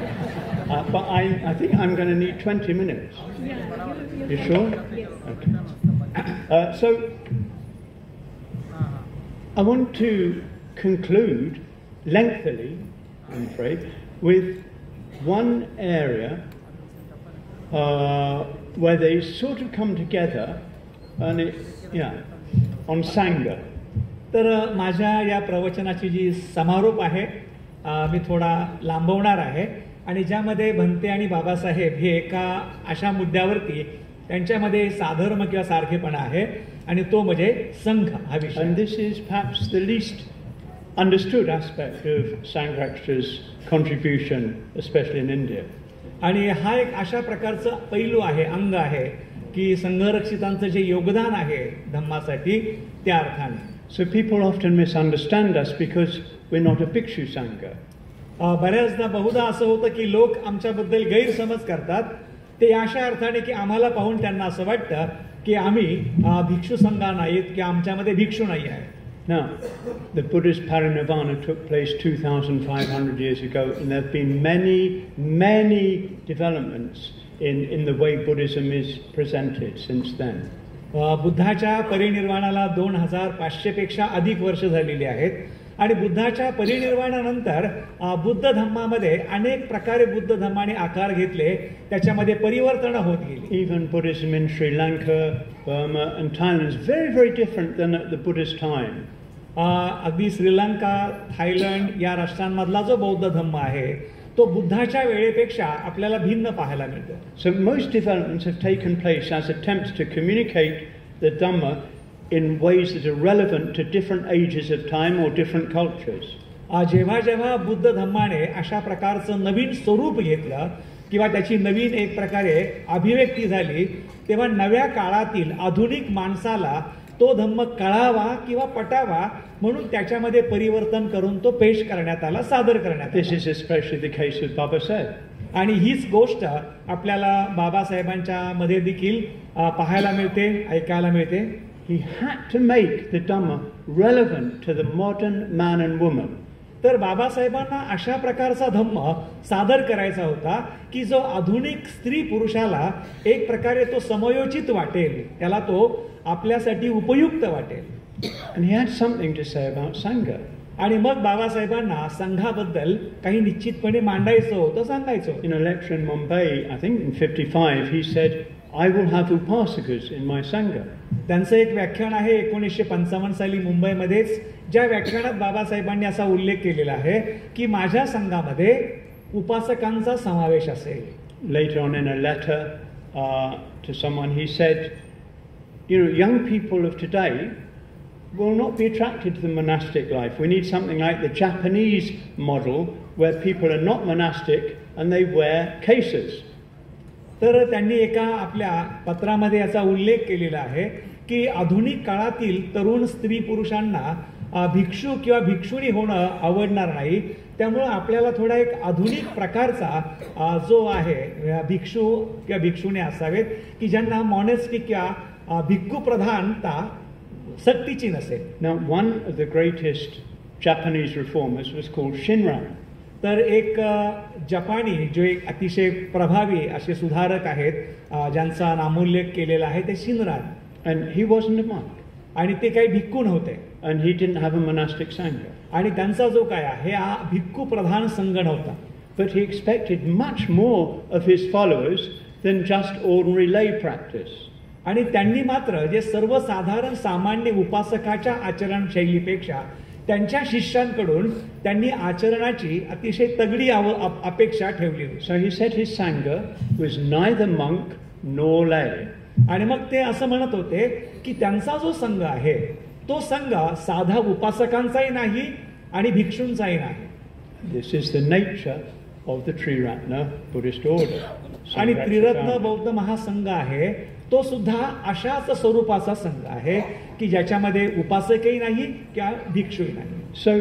But I think I'm going to need 20 minutes. Yeah, You sure? Yes. Okay. So I want to conclude lengthily, I'm afraid, with one area where they sort of come together, and on Sangha. तर माझ्या या प्रवचनाची जी समारोप आहे मी थोडा लांबवणार आहे आणि ज्यामध्ये भंते आणि बाबासाहेब हे एका अशा मुद्द्यावरती त्यांच्यामध्ये साधर्म किंवा सारखेपणा आहे आणि तो म्हणजे संघ हा विषय. And this is perhaps the least understood aspect of Sanghrakshita's contribution, especially in India. आणि हा एक अशा प्रकारचा पैलू आहे, अंग आहे की संघरक्षितांचं जे योगदान आहे धम्मासाठी त्या अर्थाने. So people often misunderstand us because we're not a Bhikshu Sangha. बऱ्याचदा बहुधा असं होतं की लोक आमच्याबद्दल गैरसमज करतात ते अशा अर्थाने की आम्हाला पाहून त्यांना असं वाटतं की आम्ही भिक्षू संघ नाहीत की आमच्यामध्ये भिक्षू नाही आहे. Now, the Buddha's parinirvana took place 2,500 years ago, and there have been many developments in the way Buddhism is presented since then. बुद्धाच्या परिनिर्वाणाला 2,500 पेक्षा अधिक वर्ष झालेली आहेत आणि बुद्धाच्या परिनिर्वाणानंतर बुद्ध धम्मामध्ये अनेक प्रकारे बुद्ध धम्माने आकार घेतले, त्याच्यामध्ये परिवर्तन होत गेली. Even Buddhism in Sri Lanka, Burma and Thailand is very different than at the Buddhist time. अगदी श्रीलंका, थायलंड या राष्ट्रांमधला जो बौद्ध धम्म आहे तो बुद्धाच्या वेळेपेक्षा आपल्याला भिन्न पाहायला मिळतो. So most developments have taken place as attempts to communicate the Dhamma in ways that are relevant to different ages of time or different cultures. जेव्हा जेव्हा बुद्ध धम्माने अशा प्रकारचं नवीन स्वरूप घेतलं किंवा त्याची नवीन एक प्रकारे अभिव्यक्ती झाली तेव्हा नव्या काळातील आधुनिक माणसाला तो धम्म कळावा किंवा पटावा म्हणून त्याच्यामध्ये परिवर्तन करून तो पेश करण्यात आला, सादर करण्यात आला. This is especially the case with Baba Saheb. आणि हीच गोष्ट आपल्याला बाबासाहेबांच्या मध्ये देखील पाहायला मिळते, ऐकायला मिळते. He had to make the Dhamma relevant to the modern man and woman. तर बाबासाहेबांना अशा प्रकारचा धम्म सादर करायचा होता की जो आधुनिक स्त्री पुरुषाला एक प्रकारे तो समयोचित वाटेल, त्याला तो आपल्यासाठी उपयुक्त वाटेल. And he had something to say about Sangha. आणि मग बाबासाहेबांना संघाबद्दल काही निश्चितपणे मांडायचं होतं, सांगायचं होतं. In a lecture in Mumbai, I think in 55, he said, I will have upasakas in my Sangha. त्यांचं एक व्याख्यान आहे 1955 साली मुंबईमध्येच, ज्या व्याख्यानात बाबासाहेबांनी असा उल्लेख केलेला आहे की माझ्या संघामध्ये उपासकांचा समावेश असेल. Later on in a letter to someone, he said, you know, young people of today will not be attracted to the monastic life. We need something like the Japanese model where people are not monastic and they wear cases. तर त्यांनी एका आपल्या पत्रामध्ये याचा उल्लेख केलेला आहे की आधुनिक काळातील तरुण स्त्री पुरुषांना भिक्षू किंवा भिक्षुणी होणं आवडणार नाही, त्यामुळे आपल्याला थोडा एक आधुनिक प्रकारचा जो आहे भिक्षू किंवा भिक्षुणी असावेत की ज्यांना मॉनेस्टिक किंवा भिक्खू प्रधानता सक्तीची नसेल. Now, one of the greatest Japanese reformers was called Shinran. तर एक जपानी जो एक अतिशय प्रभावी असे सुधारक आहेत ज्यांचा नामोल्लेख केलेला आहे ते शिनरान. And he wasn't a monk. आणि ते काही भिक्खू नव्हते. And he didn't have a monastic sangha. आणि त्यांचा जो काय आहे हा भिक्खू प्रधान संघ नव्हता. But he expected much more of his followers than just ordinary lay practice. आणि त्यांनी मात्र जे सर्वसाधारण सामान्य उपासकाच्या आचरण शैलीपेक्षा त्यांच्या शिष्यांकडून त्यांनी आचरणाची अतिशय तगडी अपेक्षा ठेवली होती. So he said his sangha was neither monk nor lay. आणि मग ते असं म्हणत होते की त्यांचा जो संघ आहे तो संघ साधा उपासकांचाही नाही आणि भिक्षूंचाही नाही. This is the nature of the Triratna Buddhist order. आणि त्रिरत्न बौद्ध महासंघ आहे तो सुद्धा अशाच स्वरूपाचा संघ आहे की ज्याच्यामध्ये उपासकही नाही किंवा भिक्षूही नाही. So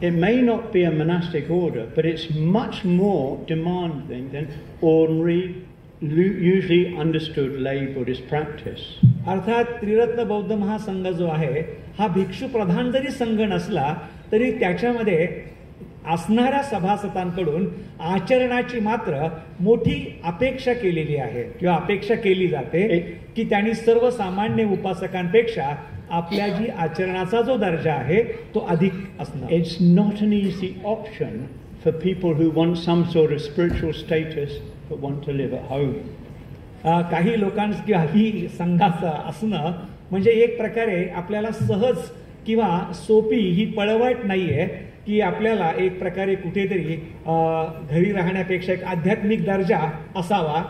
it may not be a monastic order, but it's much more demanding than ordinary, usually understood lay Buddhist practice. अर्थात त्रिरत्न बौद्ध महासंघ जो आहे हा भिक्षू प्रधान जरी संघ नसला तरी त्याच्यामध्ये असणाऱ्या सभासदांकडून आचरणाची मात्र मोठी अपेक्षा केलेली आहे किंवा अपेक्षा केली जाते की त्यांनी सर्वसामान्य उपासकांपेक्षा आपल्या जी आचरणाचा जो दर्जा आहे तो अधिक असणार. It's not an easy option for people who want some sort of spiritual status but want to live at home. काही लोकांस किंवा ही संघाचं असणं म्हणजे एक प्रकारे आपल्याला सहज किंवा सोपी ही पळवाट नाहीये की आपल्याला एक प्रकारे कुठेतरी घरी राहण्यापेक्षा एक आध्यात्मिक दर्जा असावा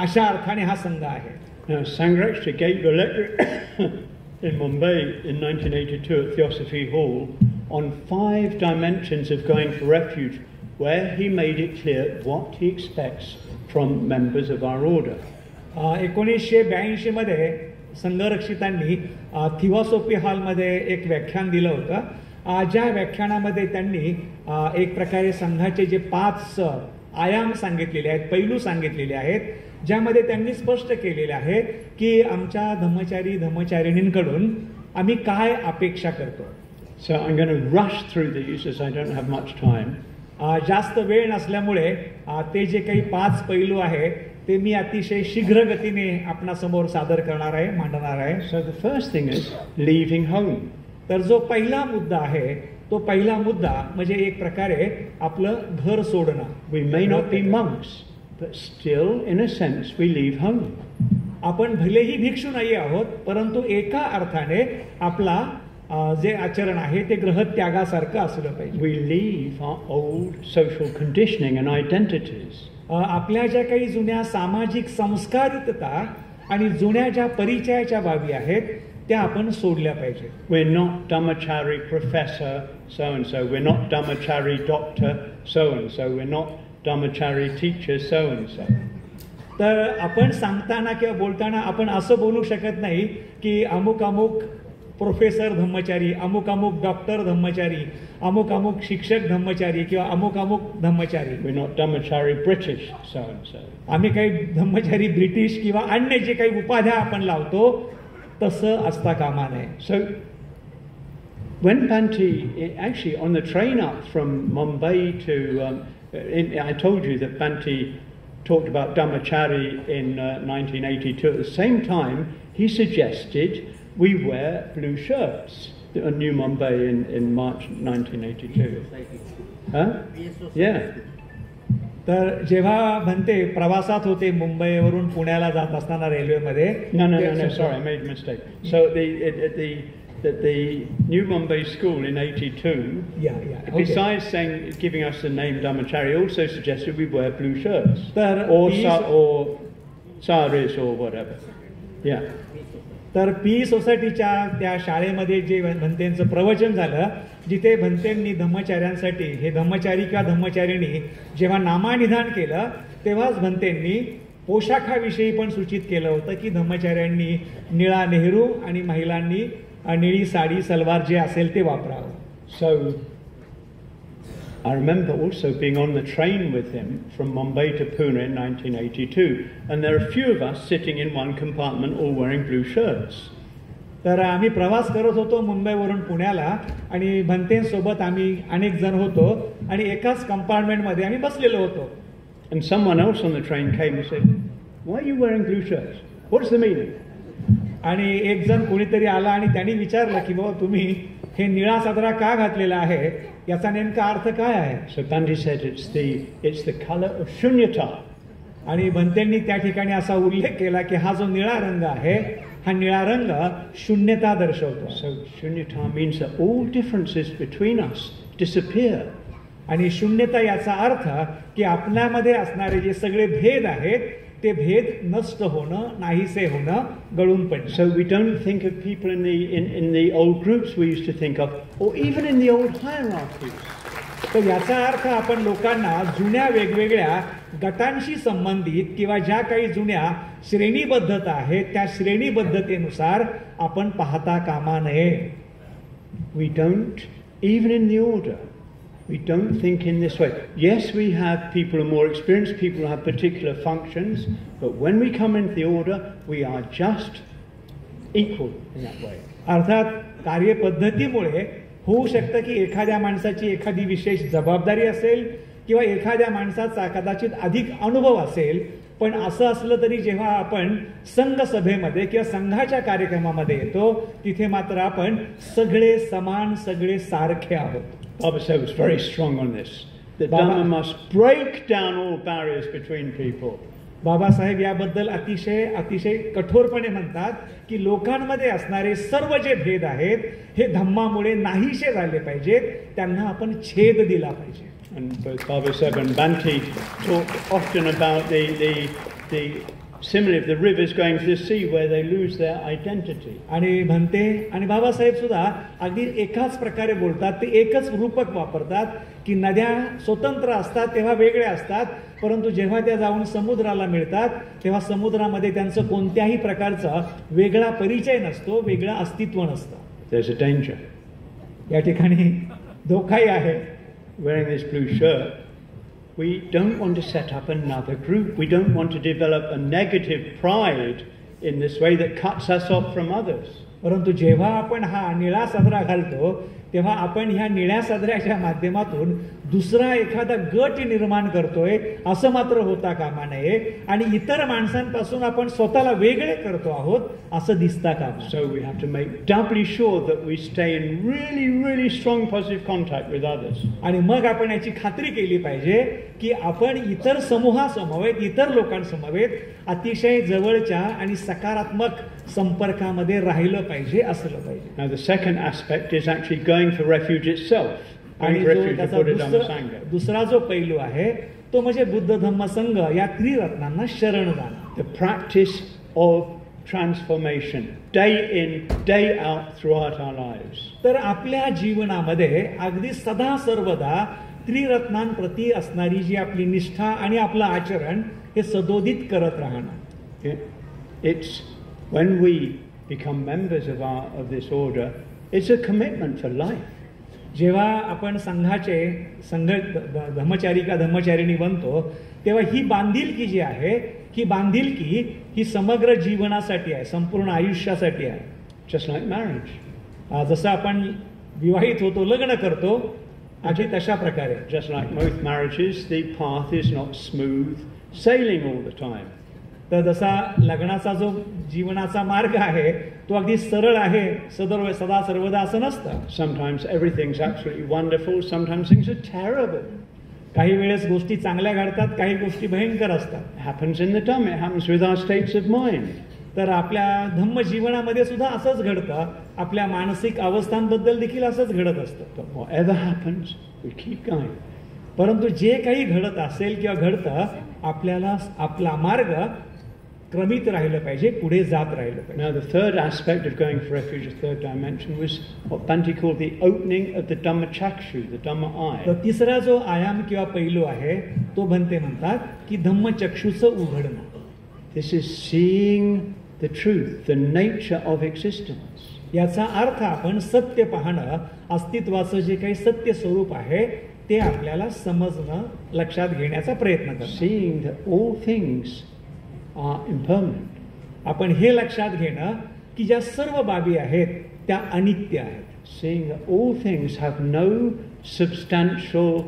अशा अर्थाने हा संघ आहे. Now, Sangharakshita gave a lecture in Mumbai in 1982 at Theosophy Hall on 5 dimensions of going for refuge, where he made it clear what he expects from members of our order. 1982 मध्ये संघरक्षितांनी थिओसॉफी हॉलमध्ये एक व्याख्यान दिलं होतं. ज्या व्याख्यानामध्ये त्यांनी एक प्रकारे संघाचे जे 5 आयाम सांगितलेले आहेत, पैलू सांगितलेले आहेत, ज्यामध्ये त्यांनी स्पष्ट केलेले आहे की आमच्या धम्मचारिणींकडून आम्ही काय अपेक्षा करतो. So I'm going to rush through these as I don't have much time. जास्त वेळ नसल्यामुळे ते जे काही 5 पैलू आहे ते मी अतिशय शीघ्र गतीने आपणासमोर सादर करणार आहे, मांडणार आहे. So the first thing is leaving home. तर जो पहिला मुद्दा आहे तो पहिला मुद्दा म्हणजे एक प्रकारे आपलं घर सोडणं. We may not be monks, but still in a sense we leave home. आपण भलेही भिक्षू नाही आहोत परंतु एका अर्थाने आपला जे आचरण आहे ते ग्रहत्यागासारखं असलं पाहिजे. We leave our old social conditioning and identities. आपल्या ज्या काही जुन्या सामाजिक संस्कारितता आणि जुन्या ज्या परिचयाच्या बाबी आहेत त्या आपण सोडल्या पाहिजे. We're not Dhammachari professor so and so. We're not Dhammachari doctor so and so. We're not Dhammachari teacher so and so. तर आपण सांगताना किंवा बोलताना आपण असं बोलू शकत नाही की अमुक अमुक प्रोफेसर धम्मचारी, अमुक अमुक डॉक्टर धम्मचारी, अमुक अमुक शिक्षक धम्मचारी किंवा अमुक अमुक Dhammachari. We're not Dhammachari British so and so. आम्ही काही धम्मचारी ब्रिटिश किंवा अन्य जे काही उपाध्या आपण लावतो तसं असता कामा नये. So when Bhante, actually on the train up from Mumbai to, I told you that Bhante talked about Dhammachari in 1982. At the same time, he suggested we wear blue shirts at New Mumbai in March 1982. Huh? Yeah. तर जेव्हा भंते प्रवासात होते मुंबईवरून पुण्याला जात असताना रेल्वेमध्ये. No, sorry, I made a mistake. So the New Mumbai school in 82, okay. besides giving us the name Dhammachari, also suggested we wear blue shirts. Or saris or whatever. Yeah. तर पी सोसायटीच्या त्या शाळेमध्ये जे भंतेंचं प्रवचन झालं जिथे भंतेंनी धम्मचार्यांसाठी हे धम्मचारी किंवा धम्मचारिणी जेव्हा नामानिधान केलं तेव्हाच भंतेंनी पोशाखाविषयी पण सूचित केलं होतं की धम्मचार्यांनी निळा नेहरू आणि महिलांनी निळी साडी सलवार जे असेल ते वापरावं. So I remember also being on the train with him from Mumbai to Pune in 1982, and there are a few of us sitting in one compartment all wearing blue shirts. तर आम्ही प्रवास करत होतो मुंबईवरून पुण्याला आणि भंतेंसोबत आम्ही अनेक जण होतो आणि एकाच कंपार्टमेंटमध्ये आम्ही बसलेलो होतो. And someone else on the train came and said, "Why are you wearing blue shirts? What's the meaning?" आणि एक जण कोणीतरी आला आणि त्यांनी विचारलं की बाबा तुम्ही हे निळा सदरा का घातलेला आहे, याचा नेमका अर्थ काय आहे. So Bhante said it's the color of shunyata. आणि भंतेंनी त्या ठिकाणी असा उल्लेख केला की हा जो निळा रंग आहे हा निळा रंग शून्यता दर्शवतो. So shunyata means that all differences between us disappear. आणि शून्यता याचा अर्थ की आपल्यामध्ये असणारे जे सगळे भेद आहेत ते भेद नष्ट होणं, नाहीसे होणं, गळून पडणं. So we don't think of people in the old groups we used to think of, or even in the old hierarchies. तर याचा अर्थ आपण लोकांना जुन्या वेगवेगळ्या गटांशी संबंधित किंवा ज्या काही जुन्या श्रेणीबद्धता आहेत त्या श्रेणीबद्धतेनुसार आपण पाहता कामा नये. We don't, even in the order, we don't think in this way. Yes, we have people who are more experienced, people who have particular functions, but when we come into the order, we are just equal in that way. अर्थात कार्यपद्धतीमुळे होऊ शकतं की एखाद्या माणसाची एखादी विशेष जबाबदारी असेल किंवा एखाद्या माणसाचा कदाचित अधिक अनुभव असेल, पण असं असलं तरी जेव्हा आपण संघ सभेमध्ये किंवा संघाच्या कार्यक्रमामध्ये येतो तिथे मात्र आपण सगळे समान, सगळे सारखे आहोत. Baba Sahib was very strong on this. The Dhamma must break down all barriers between people. Babasaheb याबद्दल अतिशय कठोरपणे म्हणतात की लोकांमध्ये असणारे सर्व जे भेद आहेत हे धम्मामुळे नाहीसे झाले पाहिजेत, त्यांना आपण छेद दिला पाहिजे. And both Baba Sahib and Bhante talk often about the simile of the rivers going to the sea where they lose their identity. आणि भंते आणि बाबासाहेब सुद्धा अगदी एकाच प्रकारे बोलतात. ते एकच रूपक वापरतात की नद्या स्वतंत्र असतात तेव्हा वेगळ्या असतात, परंतु जेव्हा त्या जाऊन समुद्राला मिळतात तेव्हा समुद्रामध्ये त्यांचं कोणत्याही प्रकारचा वेगळा परिचय नसतो, वेगळं अस्तित्व नसतं. There's a danger. या ठिकाणी धोकाही आहे. Wearing this blue shirt, we don't want to set up another group. We don't want to develop a negative pride in this way that cuts us off from others. परंतु जेव्हा आपण हा निळा सदरा घालतो तेव्हा आपण ह्या निळ्या सदऱ्याच्या माध्यमातून दुसरा एखादा गट निर्माण करतोय असं मात्र होता कामा नये आणि इतर माणसांपासून आपण स्वतःला वेगळे करतो आहोत असं दिसता कामा. So we have to make doubly sure that we stay in really strong positive contact with others. आणि मग आपण याची खात्री केली पाहिजे की आपण इतर समूहासमवेत, इतर लोकांसमवेत अतिशय जवळच्या आणि सकारात्मक संपर्कामध्ये राहिलं पाहिजे, असलं पाहिजे. Now the second aspect is actually going for refuge itself. आणि दुसरा जो पैलू आहे तो म्हणजे बुद्ध धम्म संघ या त्रिरत्नांना शरण जाणं. The practice of transformation day in day out throughout our lives. तर आपल्या जीवनामध्ये अगदी सदा सर्वदा त्रिरत्नांप्रती असणारी जी आपली निष्ठा आणि आपलं आचरण हे सदोदित करत राहणं. It's when we become members of this order, it's a commitment for life. जेव्हा आपण संघाचे धम्मचारी का धम्मचारिणी बनतो तेव्हा ही बांधिलकी जी आहे ही बांधिलकी ही समग्र जीवनासाठी आहे, संपूर्ण आयुष्यासाठी आहे. Just like marriage. जसं आपण विवाहित होतो, लग्न करतो, अगदी तशा प्रकारे. Just like most marriages, the path is not smooth sailing all the time. तर जसा लग्नाचा जो जीवनाचा मार्ग आहे तो अगदी सरळ आहे, सदा सर्वदा असं नसतं. Sometimes everything's absolutely wonderful, sometimes things are terrible. काही वेळेस गोष्टी चांगल्या घडतात, काही गोष्टी भयंकर असतात. It happens in the Dhamma, it happens with our states of mind. तर आपल्या धम्म जीवनामध्ये सुद्धा असंच घडतं, आपल्या मानसिक अवस्थांबद्दल देखील असंच घडत असतं. But whatever happens, we keep going. परंतु जे काही घडत असेल किंवा घडतं, आपल्याला आपला मार्ग क्रमित राहिलं पाहिजे, पुढे जात राहिलं पाहिजे. Now the third aspect of going for refuge, the third dimension, was what Bhante called the opening of the Dhammachakshu, the Dhamma eye. तर तिसरा जो आयाम किंवा पैलू आहे तो भंते म्हणतात की धम्मचक्षुचं उघडणं. This is seeing the truth, the nature of existence. याचा अर्थ आपण सत्य पाहणं, अस्तित्वाचं जे काही सत्य स्वरूप आहे ते आपल्याला समजणं, लक्षात घेण्याचा प्रयत्न करतो. Seeing that all things are impermanent. आपण हे लक्षात घेणं की ज्या सर्व बाबी आहेत त्या अनित्य आहेत. Seeing that all things have no substantial,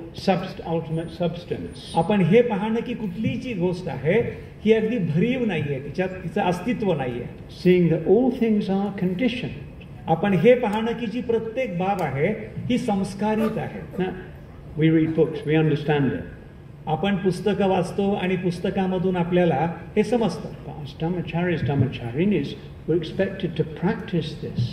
ultimate substance. आपण हे पाहणं की कुठली जी गोष्ट आहे ही अगदी भरीव नाहीये, तिचं अस्तित्व नाहीये. Seeing that all things are conditioned. आपण हे पाहणं की जी प्रत्येक बाब आहे ही संस्कारित आहे. Now, we read books, we understand it. आपण पुस्तकं वाचतो आणि पुस्तकामधून आपल्याला हे समजतं. But as Dhammacharis, Dhammacharinis, we're expected to practice this.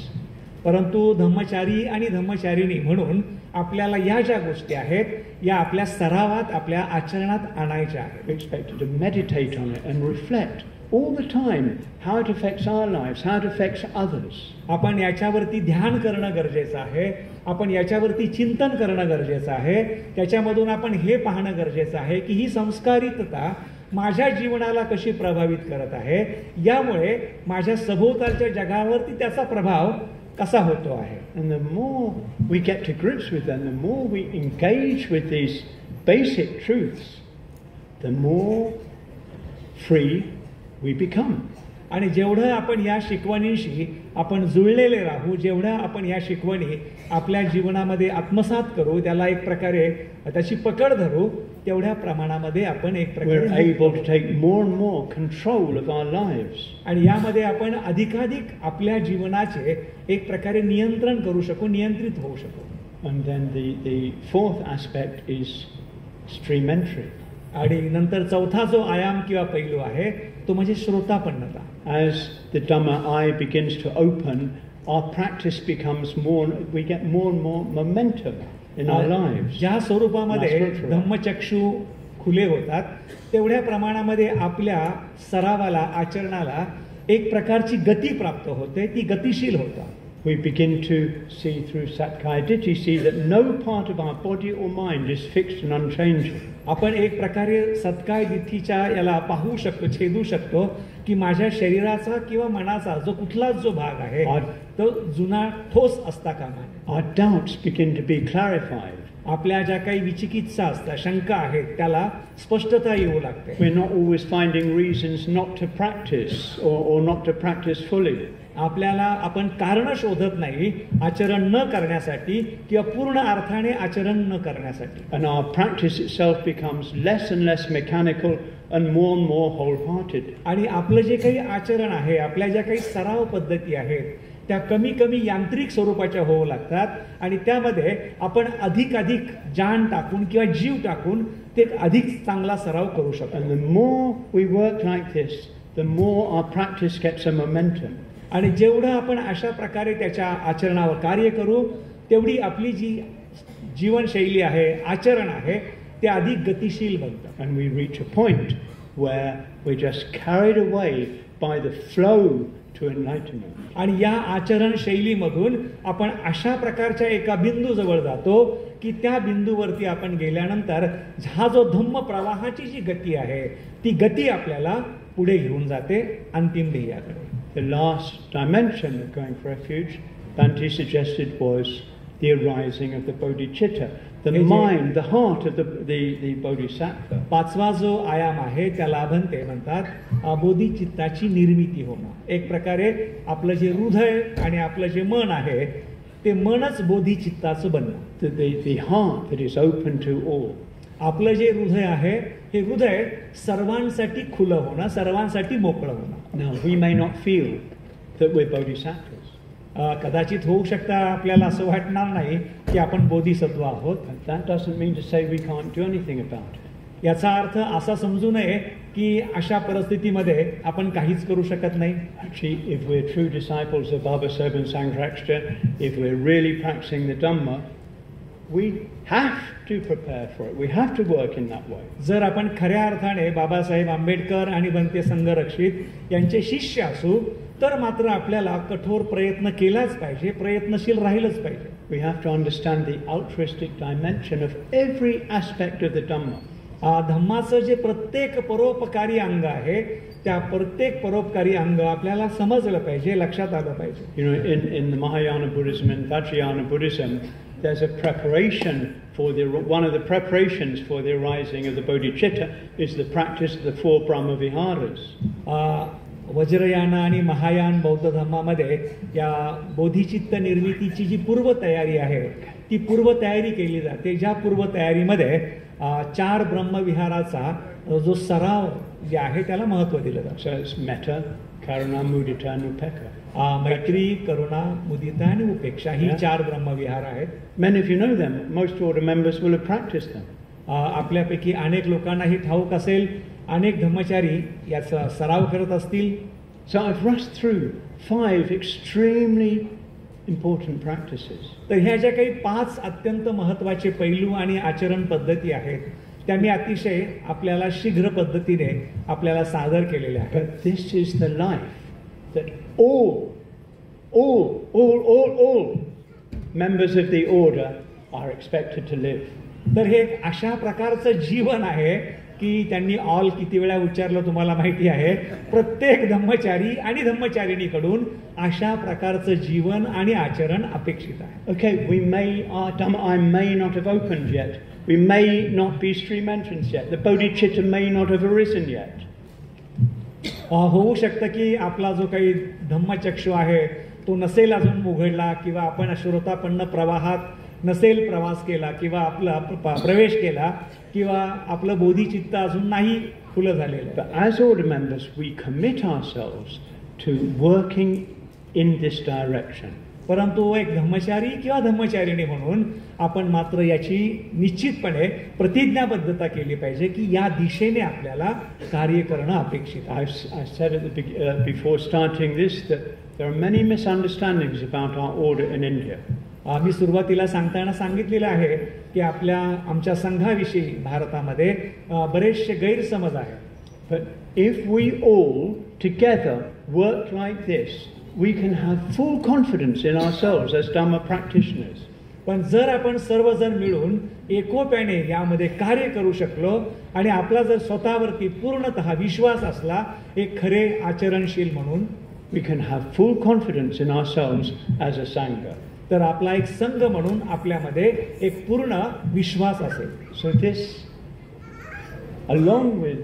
परंतु धम्मचारी आणि धम्मचारिणी म्हणून आपल्याला या ज्या गोष्टी आहेत या आपल्या सरावात, आपल्या आचरणात आणायच्या आहेत. We're expected to meditate on it and reflect all the time how it affects our lives, how it affects others. आपण याच्यावरती ध्यान करणं गरजेचं आहे, आपण याच्यावरती चिंतन करणं गरजेचं आहे. त्याच्यामधून आपण हे पाहणं गरजेचं आहे की ही संस्कारितता माझ्या जीवनाला कशी प्रभावित करत आहे, यामुळे माझ्या सभोवतालच्या जगावरती त्याचा प्रभाव कसा होतो आहे. And the more we get to grips with them, the more we engage with these basic truths, the more free we become. आणि जेवढं आपण या शिकवणींशी आपण जुळलेले राहू, जेवढं आपण या शिकवणी आपल्या जीवनामध्ये आत्मसात करू, त्याला एक प्रकारे त्याची पकड धरू, तेवढ्या प्रमाणामध्ये आपण एक We're प्रकारे able to take more and more control of our lives. आणि यामध्ये आपण अधिकाधिक आपल्या जीवनाचे एक प्रकारे नियंत्रण करू शकू, नियंत्रित होऊ शकू. And then the fourth aspect is stream entry. आणि नंतर चौथा जो आयाम किंवा पैलू आहे तो म्हणजे श्रोतापन्नता. As the Dhamma eye begins to open, our practice becomes more, we get more and more momentum in our lives. ज्या स्वरूपामध्ये Spiritual. धम्मचक्षु खुले होतात तेवढ्या प्रमाणामध्ये आपल्या सरावाला, आचरणाला एक प्रकारची गती प्राप्त होते, ती गतिशील होतात. We begin to see through Satkaya Ditthi, see that no part of our body or mind is fixed and unchanging. आपण एक प्रकारे सत्काय दिठीच्या याला पाहू शकतो, छेदू शकतो की माझ्या शरीराचा किंवा मनाचा जो कुठलाच जो भाग आहे तो जुना ठोस असता कामा नये. Our doubts begin to be clarified. आपल्या ज्या काही विचिकित्सा असतात, शंका आहेत, त्याला स्पष्टता येऊ लागते. We're not always finding reasons not to practice or not to practice fully. आपल्याला आपण कारण शोधत नाही आचरण न करण्यासाठी किंवा पूर्ण अर्थाने आचरण न करण्यासाठी. And our practice itself becomes less and less mechanical and more wholehearted. आणि आपलं जे काही आचरण आहे, आपल्या ज्या काही सराव पद्धती आहेत त्या कमी कमी यांत्रिक स्वरूपाच्या होऊ लागतात आणि त्यामध्ये आपण अधिक जान टाकून किंवा जीव टाकून ते अधिक चांगला सराव करू शकतो. And the more we work like this, the more our practice gets a momentum. आणि जेवढं आपण अशा प्रकारे त्याच्या आचरणावर कार्य करू तेवढी आपली जी जीवनशैली आहे, आचरण आहे, ते अधिक गतिशील बनतं. And we reach a point where we're just carried away by the flow to enlightenment. आणि या आचरण शैलीमधून आपण अशा प्रकारच्या एका बिंदूजवळ जातो की त्या बिंदूवरती आपण गेल्यानंतर हा जो धम्म प्रवाहाची जी गती आहे ती गती आपल्याला पुढे घेऊन जाते अंतिम ध्येयाकडे. The last dimension of going for refuge, Bhante suggested, was the arising of the bodhicitta, the mind, the heart of the bodhisattva. पाचवा जो आयाम आहे त्याला भंते म्हणतात बोधिचित्ताची निर्मिती होणं. एक प्रकारे आपलं जे हृदय आणि आपलं जे मन आहे ते मनच बोधिचित्ताचं बनणं. The heart that is open to all. आपलं जे हृदय आहे हे हृदय सर्वांसाठी खुलं होणं, सर्वांसाठी मोकळं होणं. Now we may not feel that we're bodhisattvas. कदाचित होऊ शकता आपल्याला असं वाटणार नाही की आपण बोधिसत्व आहोत. But that doesn't mean to say we can't do anything about it. याचा अर्थ असा समजू नये की अशा परिस्थितीमध्ये आपण काहीच करू शकत नाही. Actually, if we're true disciples of Baba Sahib and Sangharakshita, if we're really practicing the Dhamma, we have to prepare for it. We have to work in that way. जर आपण खऱ्या अर्थाने बाबासाहेब आंबेडकर आणि बनते संघरक्षित यांचे शिष्य असू तर मात्र आपल्याला कठोर प्रयत्न केलाच पाहिजे, प्रयत्नशील राहिलंच पाहिजे. We have to understand the altruistic dimension of every aspect of the Dhamma. धम्माचं जे प्रत्येक परोपकारी अंग आहे त्या प्रत्येक परोपकारी अंग आपल्याला समजलं पाहिजे, लक्षात आलं पाहिजे. You know, in the Mahayana Buddhism and Vajrayana Buddhism, there's a preparation for one of the preparations for the arising of the bodhicitta is the practice of the 4 Brahma Viharas. Vajrayana आणि महायान बौद्ध धर्मामध्ये या बोधिचित्त निर्मितीची जी पूर्वतयारी आहे ती पूर्वतयारी केली जाते. ज्या पूर्वतयारीमध्ये 4 ब्रह्मविहाराचा जो सराव जे आहे त्याला महत्त्व दिलं जातं. So it's metta, karuna, mudita and upekkha. मैत्री, करुणा, मुदिता आणि उपेक्षा ही 4 ब्रह्मविहार आहेत. Many of you know them. Most order members will have practiced them. आपल्यापैकी अनेक लोकांना ही ठाऊक असेल. अनेक धम्मचारी याचा सराव करत असतील. So I've rushed through 5 extremely important practices. तर ह्या ज्या काही 5 अत्यंत महत्त्वाचे पैलू आणि आचरण पद्धती आहेत त्या मी अतिशय आपल्याला शीघ्र पद्धतीने आपल्याला सादर केलेल्या आहेत. But this is the life that all members of the order are expected to live. तर हे अशा प्रकारचं जीवन आहे की त्यांनी ऑल किती वेळा उच्चारलं तुम्हाला माहिती आहे. प्रत्येक धम्मचारी आणि धम्मचारिणीकडून अशा प्रकारचं जीवन आणि आचरण अपेक्षित आहे. Okay, our Dhamma may not have opened yet. We may not be stream entrance yet. The bodhicitta may not have arisen yet. होऊ शकतं की आपला जो काही धम्मचक्षु आहे तो नसेल अजून उघडला किंवा आपण श्रोतापन्न प्रवाहात नसेल प्रवास केला किंवा आपला प्रवेश केला किंवा आपलं बोधिचित्त अजून नाही खुलं झालेलं. But as order members we commit ourselves to working in this direction. परंतु एक धम्मचारी किंवा धम्मचारिणी म्हणून आपण मात्र याची निश्चितपणे प्रतिज्ञाबद्धता केली पाहिजे की या दिशेने आपल्याला कार्य करणं अपेक्षित आहे. I said before starting this that there are many misunderstandings about our order in India. मी सुरुवातीला सांगताना सांगितलेलं आहे की आमच्या संघाविषयी भारतामध्ये बरेचसे गैरसमज आहेत. But if we all together work like this, we can have full confidence in ourselves as Dhamma practitioners. पण जर आपण सर्वजण मिळून एकोप्याने यामध्ये कार्य करू शकलो आणि आपला जर स्वतःवरती पूर्णतः विश्वास असला एक खरे आचरणशील म्हणून, we can have full confidence in ourselves as a sangha. तर आपला एक संघ म्हणून आपल्यामध्ये एक पूर्ण विश्वास असेल. So this, along with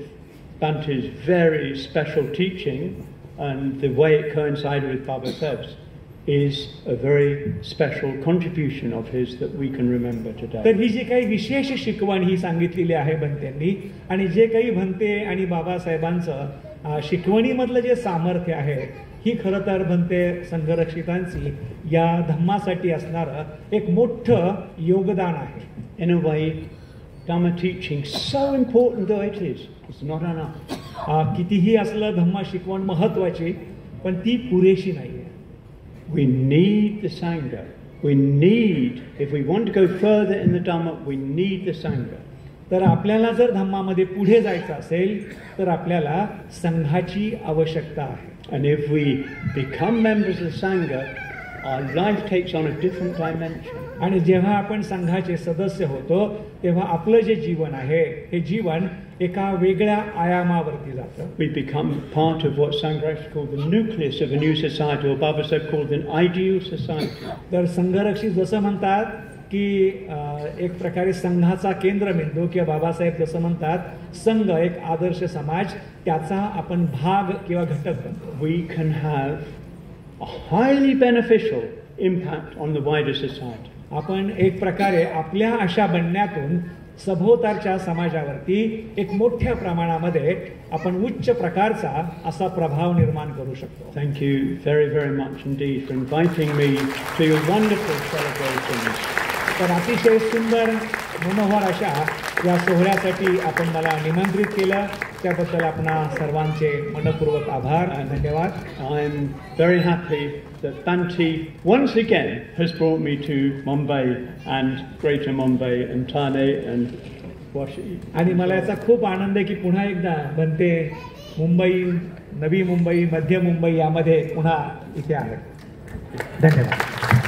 Bhante's very special teaching and the way it coincided with Baba Saheb's, is a very special contribution of his that we can remember today. तर ही जी काही विशेष शिकवण ही सांगितलेली आहे भंतेंनी आणि जे काही भंते आणि बाबासाहेबांचं शिकवणीमधलं जे सामर्थ्य आहे ही खरं तर भंते संघरक्षितांची या धम्मासाठी असणारं एक मोठं योगदान आहे. In a way, Dhamma teaching, so important though it is, it's not enough. कितीही असलं धम्मा शिकवण महत्वाची पण ती पुरेशी नाहीये. We need the Sangha. We need, if we want to go further in the Dhamma, we need the Sangha. तर आपल्याला जर धम्मामध्ये पुढे जायचं असेल तर आपल्याला संघाची आवश्यकता आहे. And if we become members of the Sangha, our life takes on a different dimension. आणि जेव्हा आपण संघाचे सदस्य होतो तेव्हा आपलं जे जीवन आहे हे जीवन एका वेगळ्या आयामावरती जातं. We become part of what Sangharakshita called the nucleus of a new society, or Baba Saheb called an ideal society. तर संघरक्षित जसं म्हणतात की एक प्रकारे संघाचा केंद्रबिंदू किंवा बाबासाहेब जसं म्हणतात संघ एक आदर्श समाज त्याचा आपण भाग किंवा घटक बनतो. We can have a highly beneficial impact on the wider society. आपण एक प्रकारे आपल्या अशा बनण्यातून सभोवतालच्या समाजावरती एक मोठ्या प्रमाणामध्ये आपण उच्च प्रकारचा असा प्रभाव निर्माण करू शकतो. Thank you very, very much indeed for inviting me to your wonderful celebrations. तर अतिशय सुंदर मनोहर अशा या सोहळ्यासाठी आपण मला निमंत्रित केलं त्याबद्दल आपणा सर्वांचे मनपूर्वक आभार आणि धन्यवाद. I am very happy that Bhante once again has brought me to Mumbai and Greater Mumbai and Thane and Washington. आणि मला याचा खूप आनंद आहे की पुन्हा एकदा बनते मुंबई, नवी मुंबई, मध्य मुंबई यामध्ये पुन्हा इथे आले. धन्यवाद.